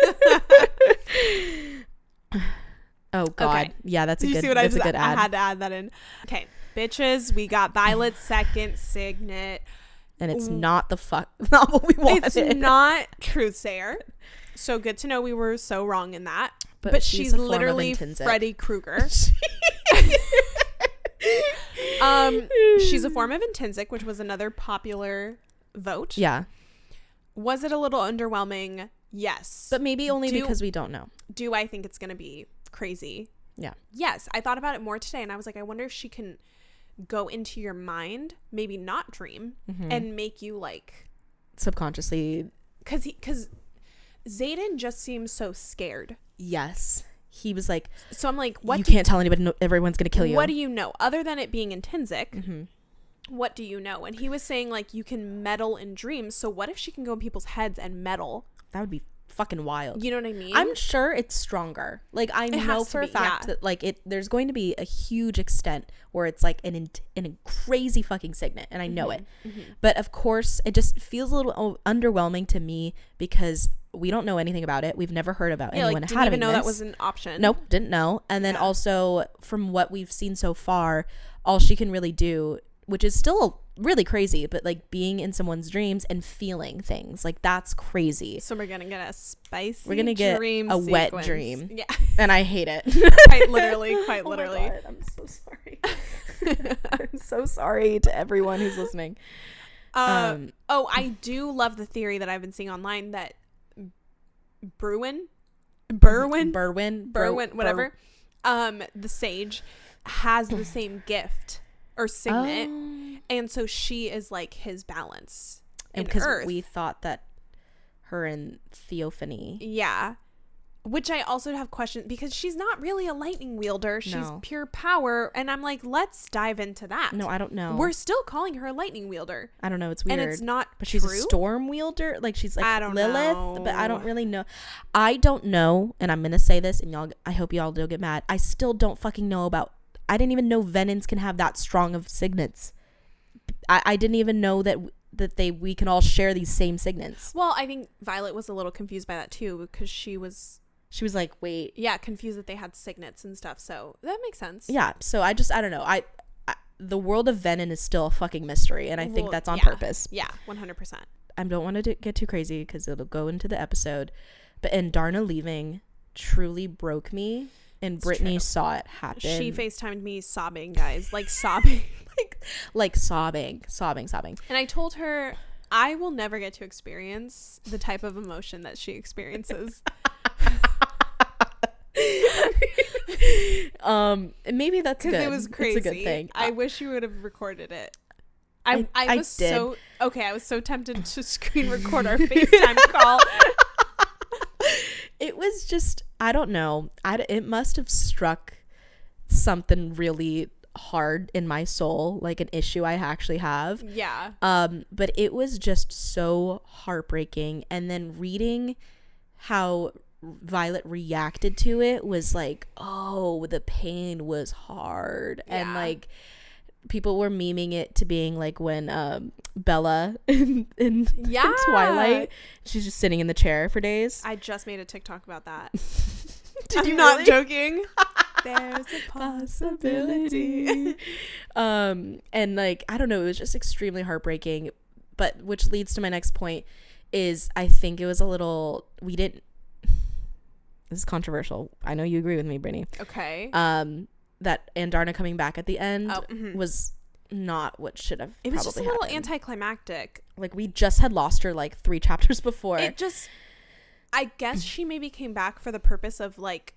Oh God. Okay. Yeah, that's a you good, see what that's a good ad. I had to add that in. Okay, bitches, we got Violet's second signet. And it's not not what we wanted. It's not Truthsayer. So good to know we were so wrong in that. But she's literally Freddy Krueger. She's a form of intrinsic, which was another popular vote. Yeah. Was it a little underwhelming? Yes. But maybe only because we don't know. Do I think it's going to be crazy? Yeah. Yes. I thought about it more today and I was like, I wonder if she can go into your mind, maybe not dream, and make you like subconsciously, because Xaden just seems so scared. Yes, he was like, so I'm like, what, you can't tell anybody, no, everyone's gonna kill you. What do you know other than it being intrinsic? What do you know? And he was saying like you can meddle in dreams, so what if she can go in people's heads and meddle? That would be fucking wild. You know what I mean? I'm sure it's stronger. Like I know for a fact that like there's going to be a huge extent where it's like an crazy fucking signet, and I know it. But of course, it just feels a little underwhelming to me because we don't know anything about it. We've never heard about anyone like, didn't even know that was an option. Nope, didn't know. And then also from what we've seen so far, all she can really do, which is still really crazy, but like being in someone's dreams and feeling things, like that's crazy. So we're gonna get a spicy, we're gonna get a wet dream. Yeah. And I hate it. Quite literally. Oh my God, I'm so sorry. I'm so sorry to everyone who's listening. I do love the theory that I've been seeing online that Berwin, whatever, the sage has the same gift or signet, and so she is like his balance. And because we thought that her and Theophany, which I also have questions because she's not really a lightning wielder. She's pure power, and I'm like, let's dive into that. No, I don't know. We're still calling her a lightning wielder. I don't know. It's weird, and it's not. But she's a storm wielder. Like she's like I don't Lilith, know. But I don't really know. I don't know, and I'm gonna say this, and y'all. I hope y'all don't get mad. I still don't fucking know about. I didn't even know Venons can have that strong of signets. I didn't even know that we can all share these same signets. Well, I think Violet was a little confused by that too because she was She was like, wait. Yeah, confused that they had signets and stuff. So that makes sense. Yeah. So I don't know. The world of Venom is still a fucking mystery, and I think that's on purpose. Yeah, 100%. I don't want to get too crazy because it'll go into the episode, but Andarna leaving truly broke me, and Brittany saw it happen. She FaceTimed me sobbing, guys, like sobbing, like sobbing. And I told her I will never get to experience the type of emotion that she experiences. Maybe that's good. It was crazy. It's a good thing. I wish you would have recorded it. I was did. I was so tempted to screen record our FaceTime call. It was just, I don't know. It must have struck something really hard in my soul, like an issue I actually have. Yeah. But it was just so heartbreaking. And then reading how Violet reacted to it was like, oh, the pain was hard. Yeah. And like people were memeing it to being like when Bella in Twilight, she's just sitting in the chair for days. I just made a TikTok about that. I'm not joking. There's a possibility. And like, I don't know, it was just extremely heartbreaking, but which leads to my next point is I think it was a little, this is controversial. I know you agree with me, Brittany. Okay. That Andarna coming back at the end was not what should have. It was just a little anticlimactic. Like we just had lost her like 3 chapters before. I guess she maybe came back for the purpose of like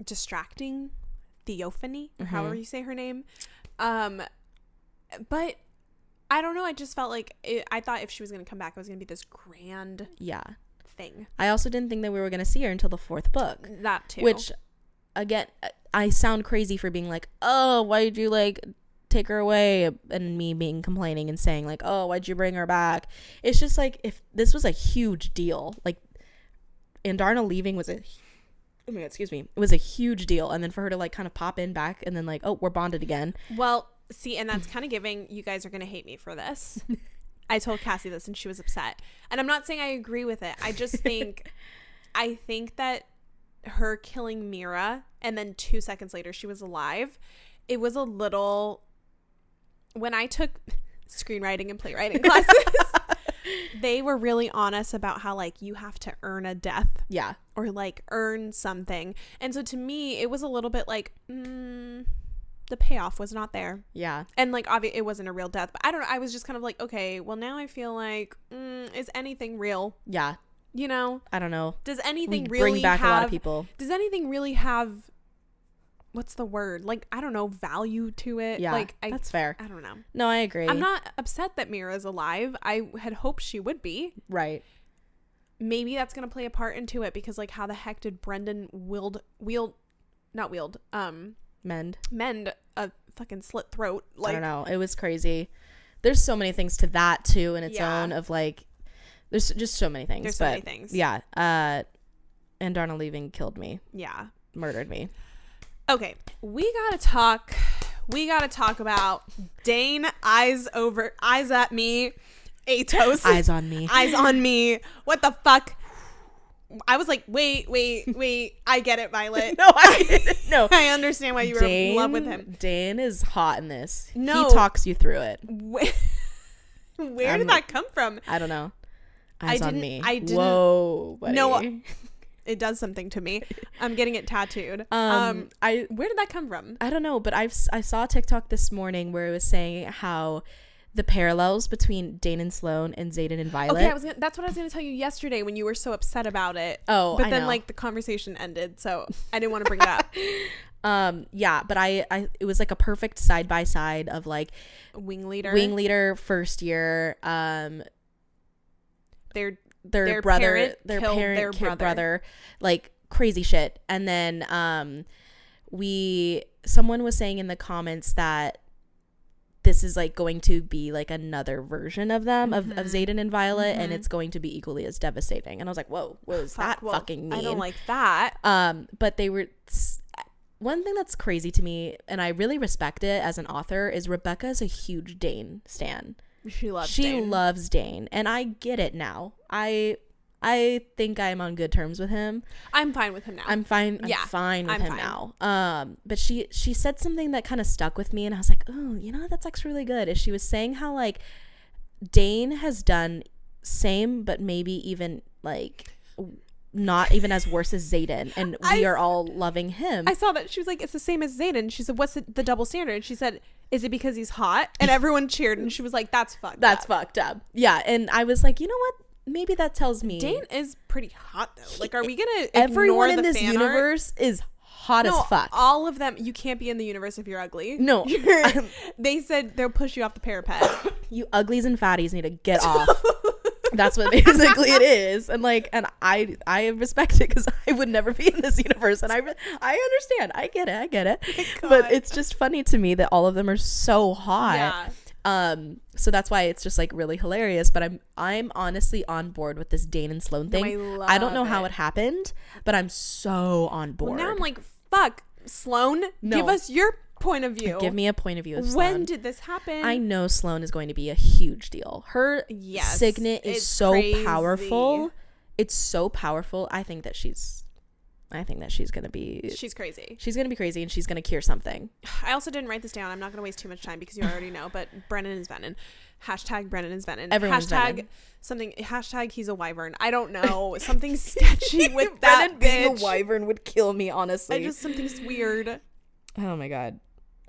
distracting Theophany, or however you say her name. But I don't know. I just felt like I thought if she was going to come back, it was going to be this grand thing. I also didn't think that we were going to see her until the 4th book. That too. Which, again, I sound crazy for being like, oh, why'd you like take her away? And me being complaining and saying like, oh, why'd you bring her back? It's just like, if this was a huge deal, like Andarna leaving was it was a huge deal. And then for her to like kind of pop in back and then like, oh, we're bonded again. Well, see, and that's kind of giving, you guys are going to hate me for this. I told Cassy this and she was upset. And I'm not saying I agree with it. I just think, I think that her killing Mira and then 2 seconds later she was alive, it was a little, when I took screenwriting and playwriting classes, they were really honest about how like you have to earn a death. Yeah. Or like earn something. And so to me, it was a little bit like, the payoff was not there. Yeah. And like obviously it wasn't a real death, but I don't know, I was just kind of like, okay, well now I feel like is anything real? Yeah. You know, I don't know, does anything really bring back a lot of people? Does anything really have, what's the word, like, I don't know, value to it? Yeah, like that's fair. I don't know. No, I agree. I'm not upset that Mira is alive. I had hoped she would be. Right. Maybe that's gonna play a part into it, because like how the heck did Brendan mend a fucking slit throat? Like, I don't know, it was crazy. There's so many things to that too in its own, of like, there's just so many things. There's so many things. Yeah. Andarna leaving killed me. Yeah. Murdered me. Okay, we gotta talk about Dane, eyes at me, Atos, eyes on me. What the fuck? I was like, wait, I get it, Violet. No, I understand why you were in love with him. Dane is hot in this. No, he talks you through it. Where did that come from? I don't know. Eyes on me. I didn't. Whoa, buddy. No, it does something to me. I'm getting it tattooed. Where did that come from? I don't know, but I saw a TikTok this morning where it was saying how the parallels between Dane and Sloane and Xaden and Violet. Okay, that's what I was going to tell you yesterday when you were so upset about it. Oh, but then like the conversation ended, so I didn't want to bring it up. Yeah, but I it was like a perfect side by side of like wing leader first year, their brother, parent killed their brother, like crazy shit. And then someone was saying in the comments that this is like going to be like another version of them, of Xaden and Violet, and it's going to be equally as devastating. And I was like, whoa, what does that fucking mean? I don't like that. But they were, one thing that's crazy to me, and I really respect it as an author, is Rebecca is a huge Dane stan. She loves Dane. And I get it now. I I think I'm on good terms with him. I'm fine with him now. I'm fine with him now. But she said something that kind of stuck with me, and I was like, oh, that's actually really good. Is she was saying how like Dane has done same, but maybe even like not even as worse as Xaden, and we are all loving him. I saw that. She was like, it's the same as Xaden. She said, what's the double standard? And she said, is it because he's hot? And everyone cheered, and she was like, that's fucked up. Yeah. And I was like, you know what? Maybe that tells me Dane is pretty hot though. Like, are we gonna everyone ignore in this universe is hot as fuck. All of them. You can't be in the universe if you're ugly. No. They said they'll push you off the parapet. You uglies and fatties need to get off. That's what basically it is. And like, and I respect it because I would never be in this universe, and I understand. I get it. But it's just funny to me that all of them are so hot. Yeah. So that's why it's just like really hilarious. But I'm honestly on board with this Dane and Sloane thing. No, I don't know how it happened, but I'm so on board. Well, now I'm like, fuck, Sloane, give us your point of view. Give me a point of view of Sloane. When did this happen? I know Sloane is going to be a huge deal. Her signet is so powerful. It's so powerful. I think that she's gonna be. She's crazy. She's gonna be crazy, and she's gonna cure something. I also didn't write this down. I'm not gonna waste too much time because you already know. But Brennan is Venom. Hashtag Brennan is Venom. Everyone's Hashtag something. Hashtag he's a wyvern. I don't know. Something sketchy with that Brennan being a wyvern would kill me, honestly. Something's weird. Oh my god.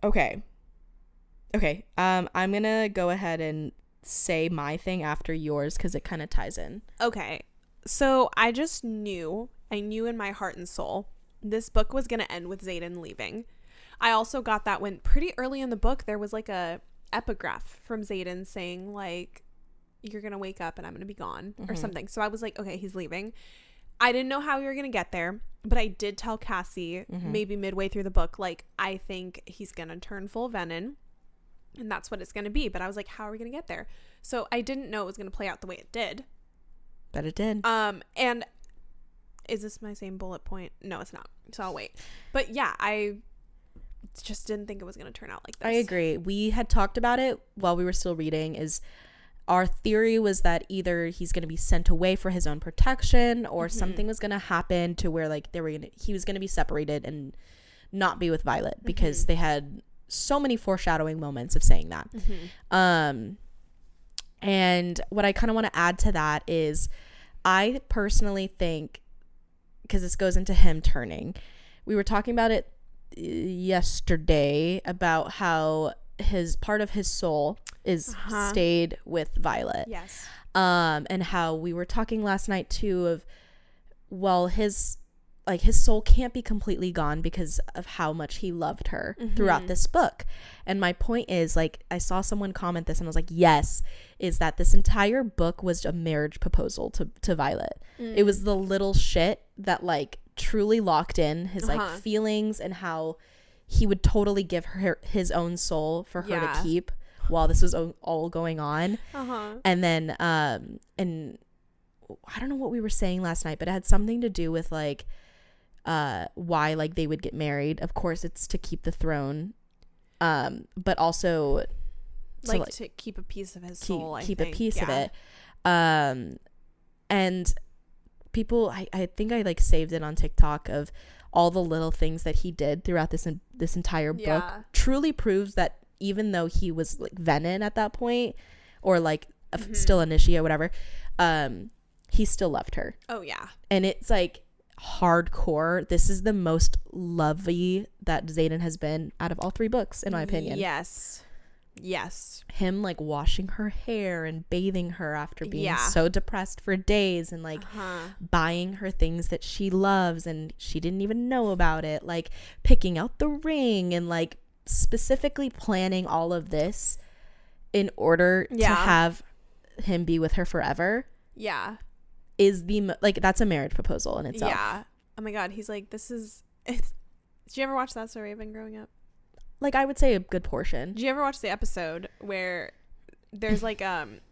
Okay. I'm gonna go ahead and say my thing after yours because it kind of ties in. Okay. So I just knew. I knew in my heart and soul this book was going to end with Xaden leaving. I also got that when pretty early in the book there was like a epigraph from Xaden saying like, you're going to wake up and I'm going to be gone or something. So I was like, okay, he's leaving. I didn't know how we were going to get there, but I did tell Cassy maybe midway through the book, like, I think he's going to turn full venom and that's what it's going to be. But I was like, how are we going to get there? So I didn't know it was going to play out the way it did. But it did. And is this my same bullet point? No, it's not. So I'll wait. But yeah, I just didn't think it was going to turn out like this. I agree. We had talked about it while we were still reading. Is our theory was that either he's going to be sent away for his own protection, or something was going to happen to where like he was going to be separated and not be with Violet, because they had so many foreshadowing moments of saying that. And what I kind of want to add to that is, I personally think, because this goes into him turning, we were talking about it yesterday about how his part of his soul is stayed with Violet. Yes. And how we were talking last night too of, well, his soul can't be completely gone because of how much he loved her throughout this book. And my point is, like, I saw someone comment this and I was like, yes, is that this entire book was a marriage proposal to Violet. It was the little shit that like truly locked in his like feelings, and how he would totally give her his own soul for her to keep while this was all going on. And then and I don't know what we were saying last night, but it had something to do with like why like they would get married. Of course it's to keep the throne, but also like to keep a piece of his soul. Keep a piece of it. And people, I think I like saved it on TikTok of all the little things that he did throughout this entire book truly proves that even though he was like Venom at that point, or like still Initia or whatever, he still loved her. Oh yeah. And it's like hardcore. This is the most lovey that Xaden has been out of all three books, in my opinion. Yes. Him like washing her hair and bathing her after being so depressed for days, and like buying her things that she loves and she didn't even know about it, like picking out the ring, and like specifically planning all of this in order to have him be with her forever. Is like, that's a marriage proposal in itself. Oh my god, he's like, did you ever watch That's So Raven growing up? Like, I would say a good portion. Did you ever watch the episode where there's like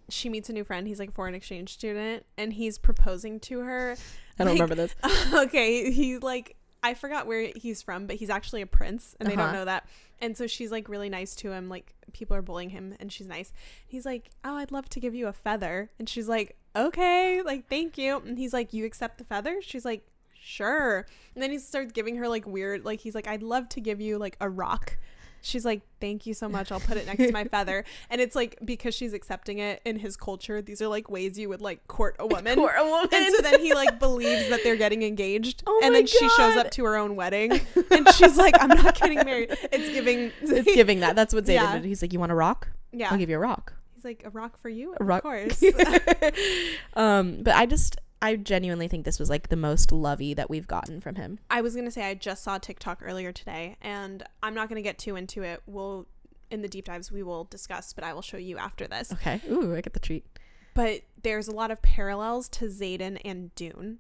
she meets a new friend, he's like a foreign exchange student, and he's proposing to her? I don't remember this. Okay, he like I forgot where he's from, but he's actually a prince, and they don't know that. And so she's like really nice to him. Like people are bullying him, and she's nice. He's like, oh, I'd love to give you a feather. And she's like, okay, like, thank you. And he's like, you accept the feather? She's like, sure. And then he starts giving her like weird, like, he's like, I'd love to give you like a rock. She's like, thank you so much. I'll put it next to my feather. And it's like, because she's accepting it in his culture, these are like ways you would like court a woman. And so then he like believes that they're getting engaged. And then she shows up to her own wedding and she's like, I'm not getting married. It's giving that. That's what Zayden did. He's like, you want a rock? Yeah. I'll give you a rock. He's like, a rock for you? A rock. Of course. But I genuinely think this was like the most lovey that we've gotten from him. I was going to say, I just saw TikTok earlier today, and I'm not going to get too into it. In the deep dives, we will discuss, but I will show you after this. Okay. Ooh, I get the treat. But there's a lot of parallels to Xaden and Dune.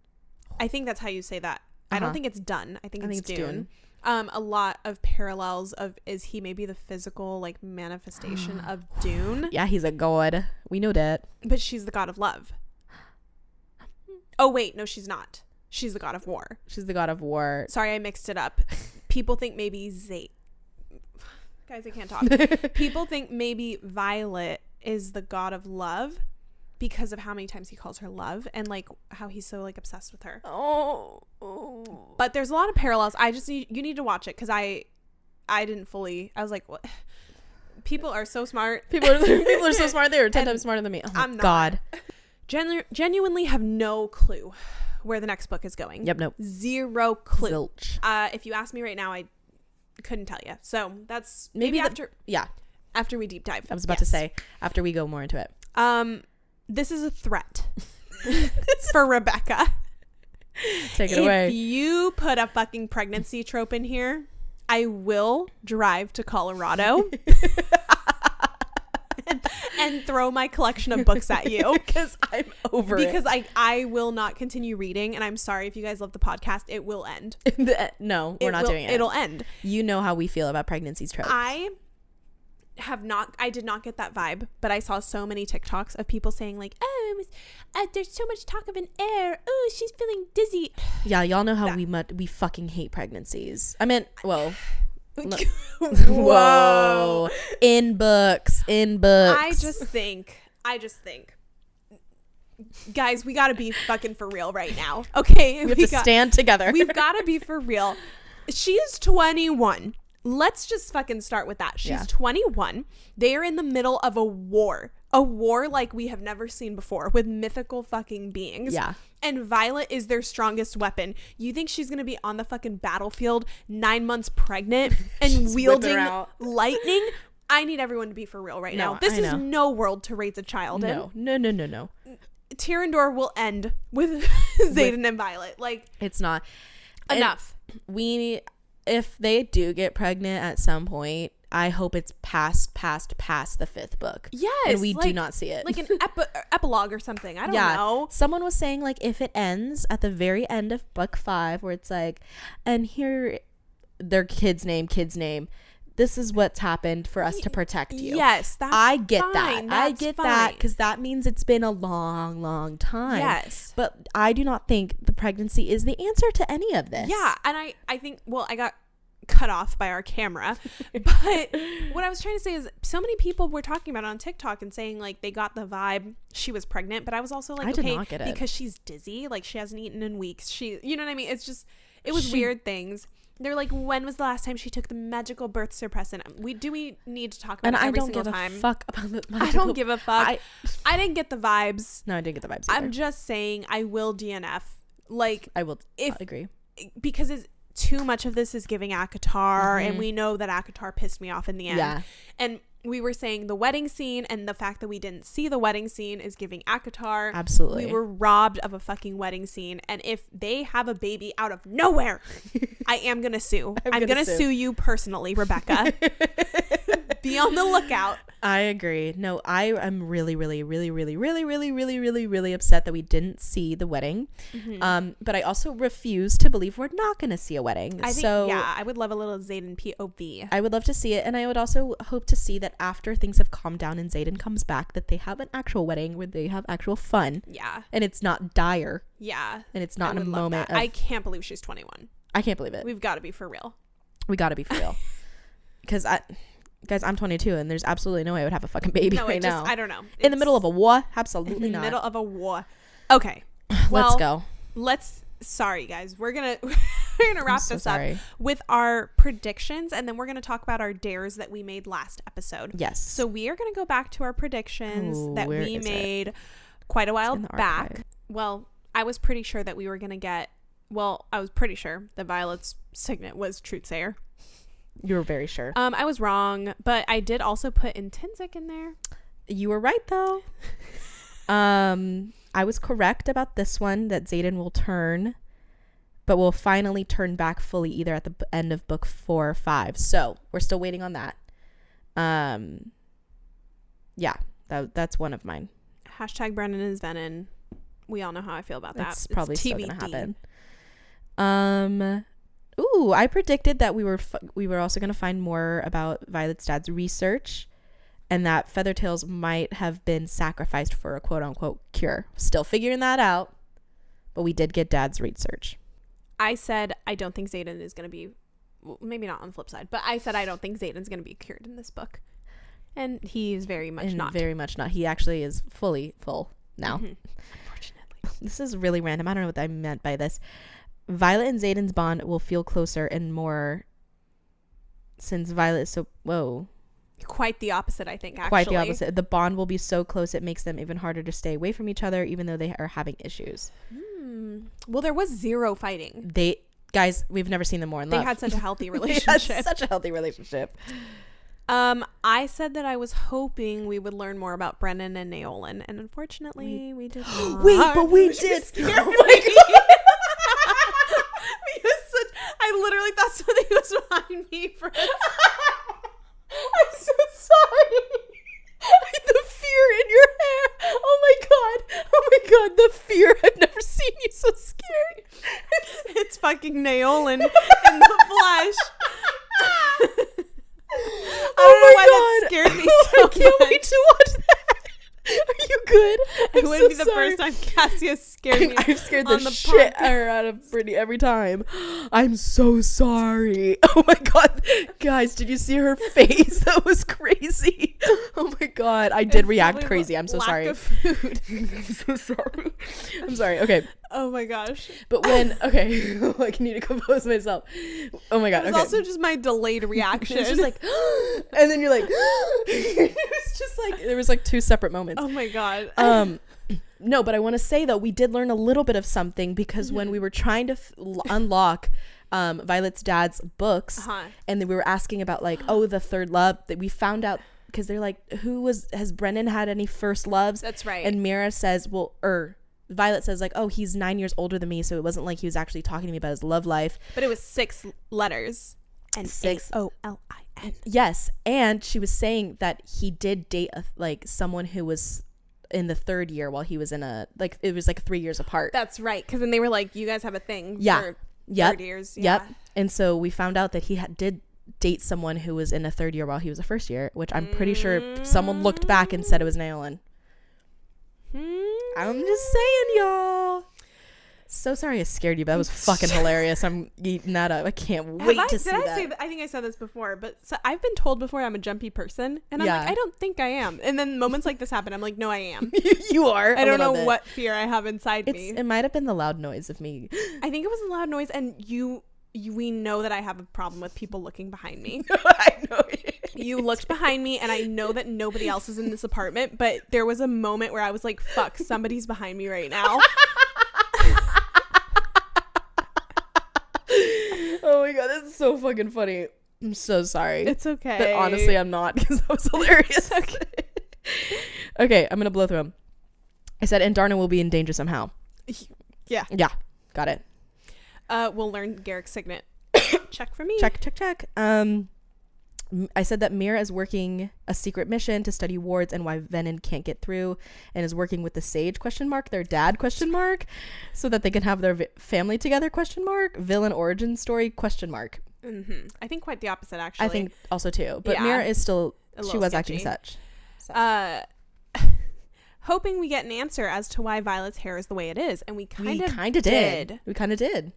I think that's how you say that. I don't think it's Dune. I think it's Dune. A lot of parallels of, is he maybe the physical like manifestation of Dune? Yeah, he's a god. We know that. But she's the god of love. Oh, wait. No, she's not. She's the god of war. She's the god of war. Sorry, I mixed it up. People think maybe Guys, I can't talk. People think maybe Violet is the god of love because of how many times he calls her love and like how he's so like obsessed with her. Oh. But there's a lot of parallels. You need to watch it because I didn't fully. I was like, what? People are so smart. People are so smart. They were 10 times smarter than me. Oh my God. Genuinely have no clue where the next book is going. Yep, nope. Zero clue. Zilch. If you ask me right now, I couldn't tell you. So that's maybe after we deep dive. I was about to say after we go more into it. This is a threat for Rebecca. Take it away. If you put a fucking pregnancy trope in here, I will drive to Colorado. And throw my collection of books at you because I'm over it. Because I will not continue reading, and I'm sorry if you guys love the podcast. It will end. No, we're not doing it. It'll end. You know how we feel about pregnancies tropes. I did not get that vibe, but I saw so many TikToks of people saying like, oh, there's so much talk of an heir. Oh, she's feeling dizzy. Yeah, y'all know how we fucking hate pregnancies. I mean, whoa. Whoa. In books. I just think guys, we gotta be fucking for real right now. Okay, we have to stand together. We've gotta be for real. She's 21. Let's just fucking start with that. She's 21. They are in the middle of a war like we have never seen before with mythical fucking beings. Yeah. And Violet is their strongest weapon. You think she's going to be on the fucking battlefield 9 months pregnant and wielding lightning? I need everyone to be for real right now. This is no world to raise a child in. No. Tyrandor will end with Xaden and Violet. Like, it's not enough. If they do get pregnant at some point, I hope it's past the 5th book. Yes. And we do not see it. Like an epilogue or something. I don't know. Someone was saying like if it ends at the very end of book 5 where it's like, and here their kid's name, this is what's happened for us to protect you. Yes. I get that. I get that because that means it's been a long time. Yes. But I do not think the pregnancy is the answer to any of this. Yeah. And I think, well, I got cut off by our camera, but what I was trying to say is so many people were talking about it on TikTok and saying like they got the vibe she was pregnant, but I was also like, okay, because she's dizzy, like she hasn't eaten in weeks, you know what I mean? It's just, it was weird things. They're like, when was the last time she took the magical birth suppressant? We need to talk about it every single time. And I don't give a fuck about the magical. I don't give a fuck. I didn't get the vibes. No, I didn't get the vibes either. I'm just saying I will DNF. Like, I will agree. Because it's too much of this is giving ACOTAR, and we know that ACOTAR pissed me off in the end. Yeah. And we were saying the wedding scene and the fact that we didn't see the wedding scene is giving ACOTAR. Absolutely. We were robbed of a fucking wedding scene. And if they have a baby out of nowhere, I am going to sue. I'm going to sue you personally, Rebecca. Be on the lookout. I agree. No, I am really upset that we didn't see the wedding. But I also refuse to believe we're not going to see a wedding. I would love a little Xaden POV. I would love to see it, and I would also hope to see that after things have calmed down and Xaden comes back, that they have an actual wedding where they have actual fun. Yeah. And it's not dire. Yeah. And it's not in a moment. I can't believe she's 21. I can't believe it. We've got to be for real. We got to be for real. Because guys, I'm 22 and there's absolutely no way I would have a fucking baby right now. I don't know. In the middle of a war? Absolutely not. In the middle of a war. Okay. Let's go. Sorry guys. We're going to wrap this up with our predictions, and then we're going to talk about our dares that we made last episode. Yes. So we are going to go back to our predictions that we made quite a while back. Well, I was pretty sure that we were going to get, I was pretty sure that Violet's signet was Truthsayer. You were very sure. I was wrong, but I did also put intrinsic in there. You were right though. I was correct about this one, that Xaden will turn, but will finally turn back fully either at the end of book 4 or 5. So we're still waiting on that. Yeah, that's one of mine. Hashtag Brennan is Venom. We all know how I feel about that. It's probably still gonna happen. I predicted that we were also gonna find more about Violet's dad's research, and that Feathertails might have been sacrificed for a quote-unquote cure. Still figuring that out, but we did get dad's research. I said I don't think Xaden is going to be, maybe not on the flip side, but I said I don't think Xaden's going to be cured in this book. And he is very much not. Very much not. He actually is fully full now. Mm-hmm. Unfortunately. This is really random. I don't know what I meant by this. Violet and Xaden's bond will feel closer and more since Violet is so... Whoa. Quite the opposite, I think, actually. Quite the opposite. The bond will be so close it makes them even harder to stay away from each other, even though they are having issues. Well, there was zero fighting. Guys, we've never seen them more in love. They had such a healthy relationship. Such a healthy relationship. I said that I was hoping we would learn more about Brennan and Naolan, and unfortunately, we did not. Wait, but we did. Oh my God. I literally thought something was behind me for I'm so sorry. The fear in your hair. Oh my god, the fear. I've never seen you so scared. It's fucking Naolan in the flesh. I don't know why that scared me so I can't wait to watch that. Are you good? It wouldn't be the first time Cassie has scared me. I've scared the shit out of Brittany every time. I'm so sorry. Oh my god. Guys, did you see her face? That was crazy. Oh my god. I did react crazy. I'm so sorry. Lack of food. I'm so sorry. I'm sorry. Okay. Oh my gosh. But when, okay, I need to compose myself. Oh my god. It was also just my delayed reaction. It's just like, and then you're like, it was just like, there was like 2 separate moments. Oh my god. No, but I want to say though, we did learn a little bit of something because when we were trying to unlock Violet's dad's books, and then we were asking about like, the third love, that we found out, because they're like, has Brennan had any first loves? That's right. And Mira says, Violet says like, he's 9 years older than me, so it wasn't like he was actually talking to me about his love life. But it was 6 letters. And 6 Olin. Yes, and she was saying that he did date someone who was in the 3rd year while he was in it was like 3 years apart. That's right, because then they were like, you guys have a thing for 3rd years. Yeah. Yep. And so we found out that he did date someone who was in a 3rd year while he was a 1st year, which I'm pretty sure someone looked back and said it was Naolan. I'm just saying, y'all. So sorry I scared you, but that was fucking hilarious. I'm eating that up. I can't wait to see that. I think I said this before, but I've been told before I'm a jumpy person, and I'm like, I don't think I am. And then moments like this happen, I'm like, no, I am. You are. I don't know what fear I have inside me. It might have been the loud noise of me. I think it was the loud noise, and we know that I have a problem with people looking behind me. I know. You looked behind me, and I know that nobody else is in this apartment, but there was a moment where I was like, fuck, somebody's behind me right now. Oh my god, that's so fucking funny. I'm so sorry. It's okay. But honestly, I'm not, because that was hilarious. Okay, I'm gonna blow through them. I said, and Darna will be in danger somehow. Yeah. Got it. We'll learn Garrick's signet. Check for me. Check. I said that Mira is working a secret mission to study wards and why Venom can't get through, and is working with the Sage ? Their dad ? So that they can have their family together ? Villain origin story ? Mm-hmm. I think quite the opposite, actually. I think also too, but Mira is still, she was acting such. So. Hoping we get an answer as to why Violet's hair is the way it is, and we kind of did. We kind of did.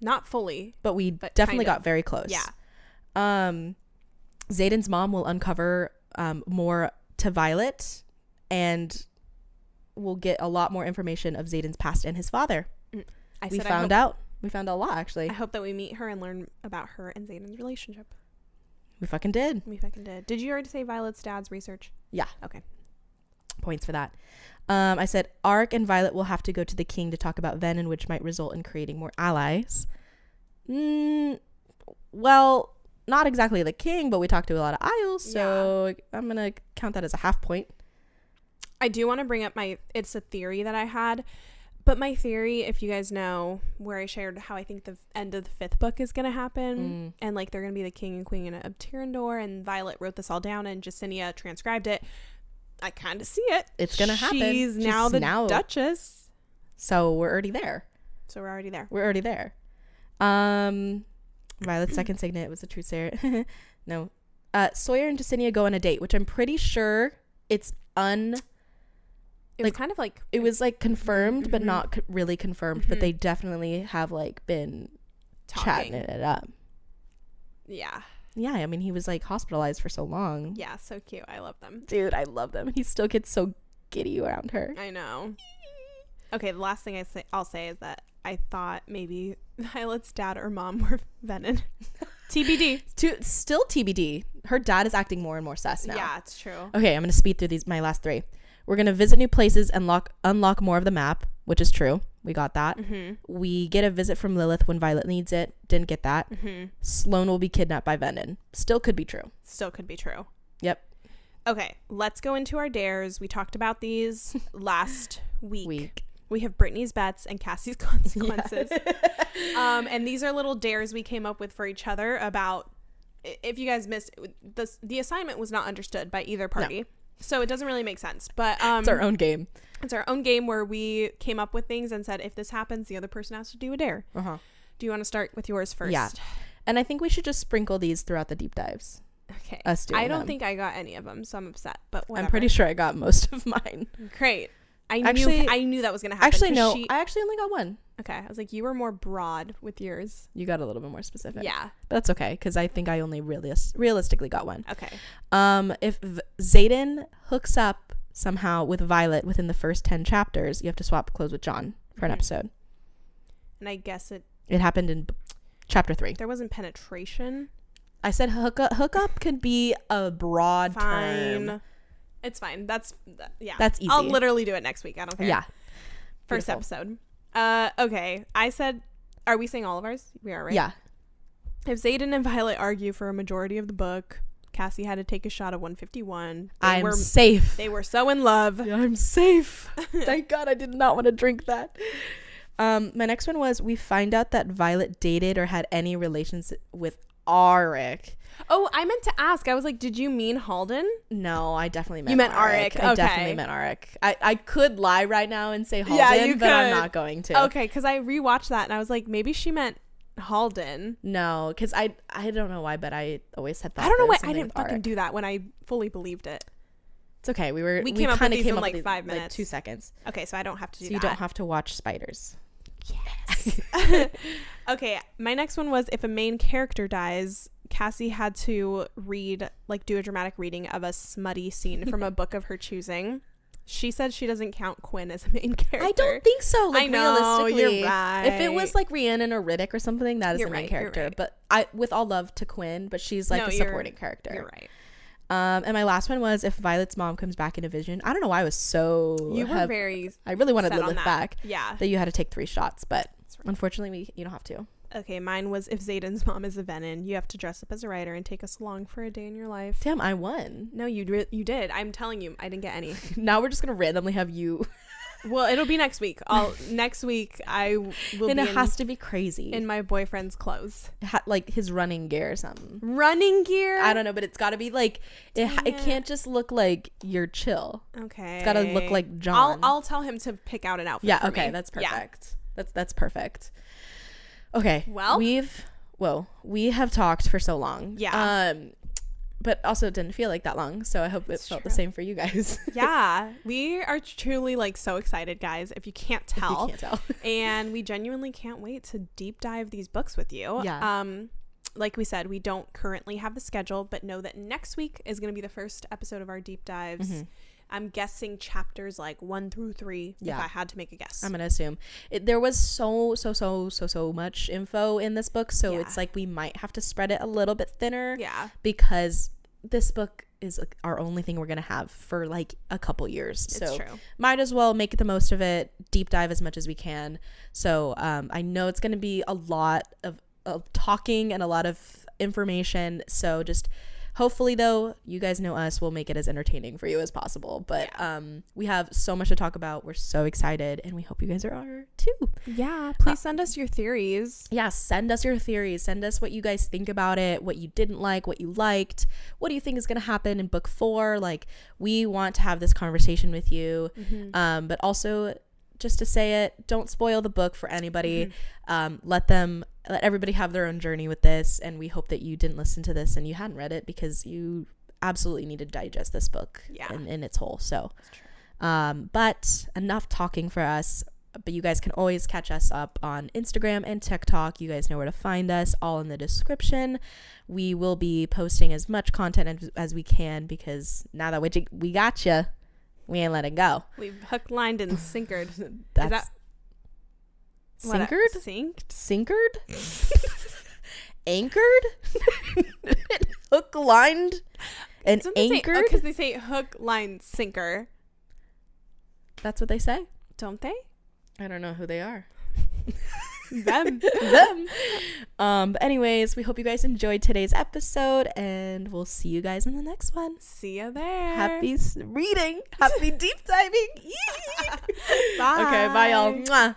Not fully. But we But definitely kind got very close. Yeah. Xaden's mom will uncover more to Violet, and we'll get a lot more information of Xaden's past and his father. We found out a lot, actually. I hope that we meet her and learn about her and Xaden's relationship. We fucking did. Did you already say Violet's dad's research? Yeah. Okay. Points for that. I said Ark and Violet will have to go to the king to talk about Venin, which might result in creating more allies. Well, not exactly the king, but we talked to a lot of Isles, so I'm going to count that as a half point. I do want to bring up it's a theory that I had, but my theory, if you guys know, where I shared how I think the end of the 5th book is going to happen, and like they're going to be the king and queen of Tyrrendor, and Violet wrote this all down and Jacinia transcribed it. I kind of see it. It's going to happen. She's now the Duchess. So we're already there. Violet's second signet was a true Sarah. No. Sawyer and Jacinia go on a date, which I'm pretty sure it's It was kind of like... It was like confirmed, but not really confirmed. But they definitely have like been chatting it up. Yeah. Yeah, I mean, he was like hospitalized for so long. Yeah, so cute. I love them. Dude, I love them. He still gets so giddy around her. I know. Okay, the last thing I'll say is that I thought maybe Violet's dad or mom were Venin. TBD. Still TBD. Her dad is acting more and more sus now. Yeah, it's true. Okay, I'm going to speed through my last 3. We're going to visit new places and unlock more of the map, which is true. We got that. We get a visit from Lilith when Violet needs it. Didn't get that. Sloane will be kidnapped by Venin. Still could be true. Yep. Okay, let's go into our dares. We talked about these last week. We have Brittany's bets and Cassie's consequences. And these are little dares we came up with for each other about, if you guys missed, the assignment was not understood by either party. No. So it doesn't really make sense. But it's our own game. It's our own game where we came up with things and said, if this happens, the other person has to do a dare. Do you want to start with yours first? Yeah. And I think we should just sprinkle these throughout the deep dives. Okay. I don't think I got any of them, so I'm upset. But whatever. I'm pretty sure I got most of mine. Great. I knew that was going to happen. Actually, no. I actually only got one. Okay. I was like, you were more broad with yours. You got a little bit more specific. Yeah. But that's okay, because I think I only realistically got one. Okay. If Xaden hooks up somehow with Violet within the first 10 chapters, you have to swap clothes with John for an episode. And I guess it happened in chapter 3. There wasn't penetration. I said hookup could be a broad term. It's fine. That's easy. I'll literally do it next week. I don't care. Yeah. First episode. Okay. I said, are we saying all of ours? We are, right? Yeah. If Xaden and Violet argue for a majority of the book, Cassie had to take a shot of 151. I'm safe. They were so in love. Yeah, I'm safe. Thank God I did not want to drink that. My next one was, we find out that Violet dated or had any relations with Arik. Oh, I meant to ask. I was like, did you mean Halden? No, I definitely meant You meant Arik. I definitely meant Arik. I could lie right now and say Halden, but I'm not going to. Okay, because I rewatched that and I was like, maybe she meant Halden. No, because I don't know why, but I always had that. I don't know why I didn't fucking do that when I fully believed it. It's okay. We came up with these in like 5 minutes. Like 2 seconds. Okay, so I don't have to do that. So you don't have to watch spiders. Yes. Okay, my next one was, if a main character dies, Cassie had to do a dramatic reading of a smutty scene from a book of her choosing. She said she doesn't count Quinn as a main character. I don't think so. Like, I know, realistically, you're right. If it was like Rhiannon or Riddick or something, that is the main character. Right. But I, with all love to Quinn, but she's like a supporting character. You're right. And my last one was, if Violet's mom comes back in a vision. I don't know why I was so. You were very. I really wanted Lilith back. Yeah. That you had to take 3 shots, but unfortunately, you don't have to. Okay, mine was, if Xaden's mom is a Venin, you have to dress up as a writer and take us along for a day in your life. Damn, I won. No, you did. I'm telling you, I didn't get any. Now we're just gonna randomly have you. Well, it'll be next week. Next week I will. And it has to be crazy in my boyfriend's clothes, like his running gear or something. Running gear? I don't know, but it's got to be like it can't just look like you're chill. Okay, it's got to look like John. I'll tell him to pick out an outfit. Yeah. For okay, me. that's perfect. Yeah. That's perfect. Okay. Well, we have talked for so long. Yeah. but also it didn't feel like that long. So I hope it felt the same for you guys. Yeah, we are truly like so excited, guys, if you can't tell. And we genuinely can't wait to deep dive these books with you. Yeah. Like we said, we don't currently have the schedule, but know that next week is going to be the first episode of our deep dives. Mm-hmm. I'm guessing chapters like 1 through 3, if I had to make a guess. I'm going to assume. There was so much info in this book, so it's like we might have to spread it a little bit thinner. Yeah. Because this book is our only thing we're going to have for like a couple years. It's true. Might as well make the most of it, deep dive as much as we can. So I know it's going to be a lot of talking and a lot of information. So just... hopefully, though, you guys know us, we'll make it as entertaining for you as possible. But we have so much to talk about. We're so excited, and we hope you guys are too. Yeah, please send us your theories. Yeah, send us your theories. Send us what you guys think about it, what you didn't like, what you liked. What do you think is going to happen in book 4? Like, we want to have this conversation with you. Mm-hmm. But also, just to say it, don't spoil the book for anybody. Mm-hmm. Let everybody have their own journey with this, and we hope that you didn't listen to this and you hadn't read it, because you absolutely need to digest this book in its whole. So but enough talking for us. But you guys can always catch us up on Instagram and TikTok. You guys know where to find us, all in the description. We will be posting as much content as we can, because now that we got you, we ain't let it go. We've hook, lined, and sinkered. That's sinkered? Sinkered? Anchored? Hook, lined, and anchored? Because they say hook, line, sinker. That's what they say? Don't they? I don't know who they are. Them. But anyways, we hope you guys enjoyed today's episode, and we'll see you guys in the next one. See you there. Happy reading. Happy deep diving. Bye. Okay, bye y'all. Mwah.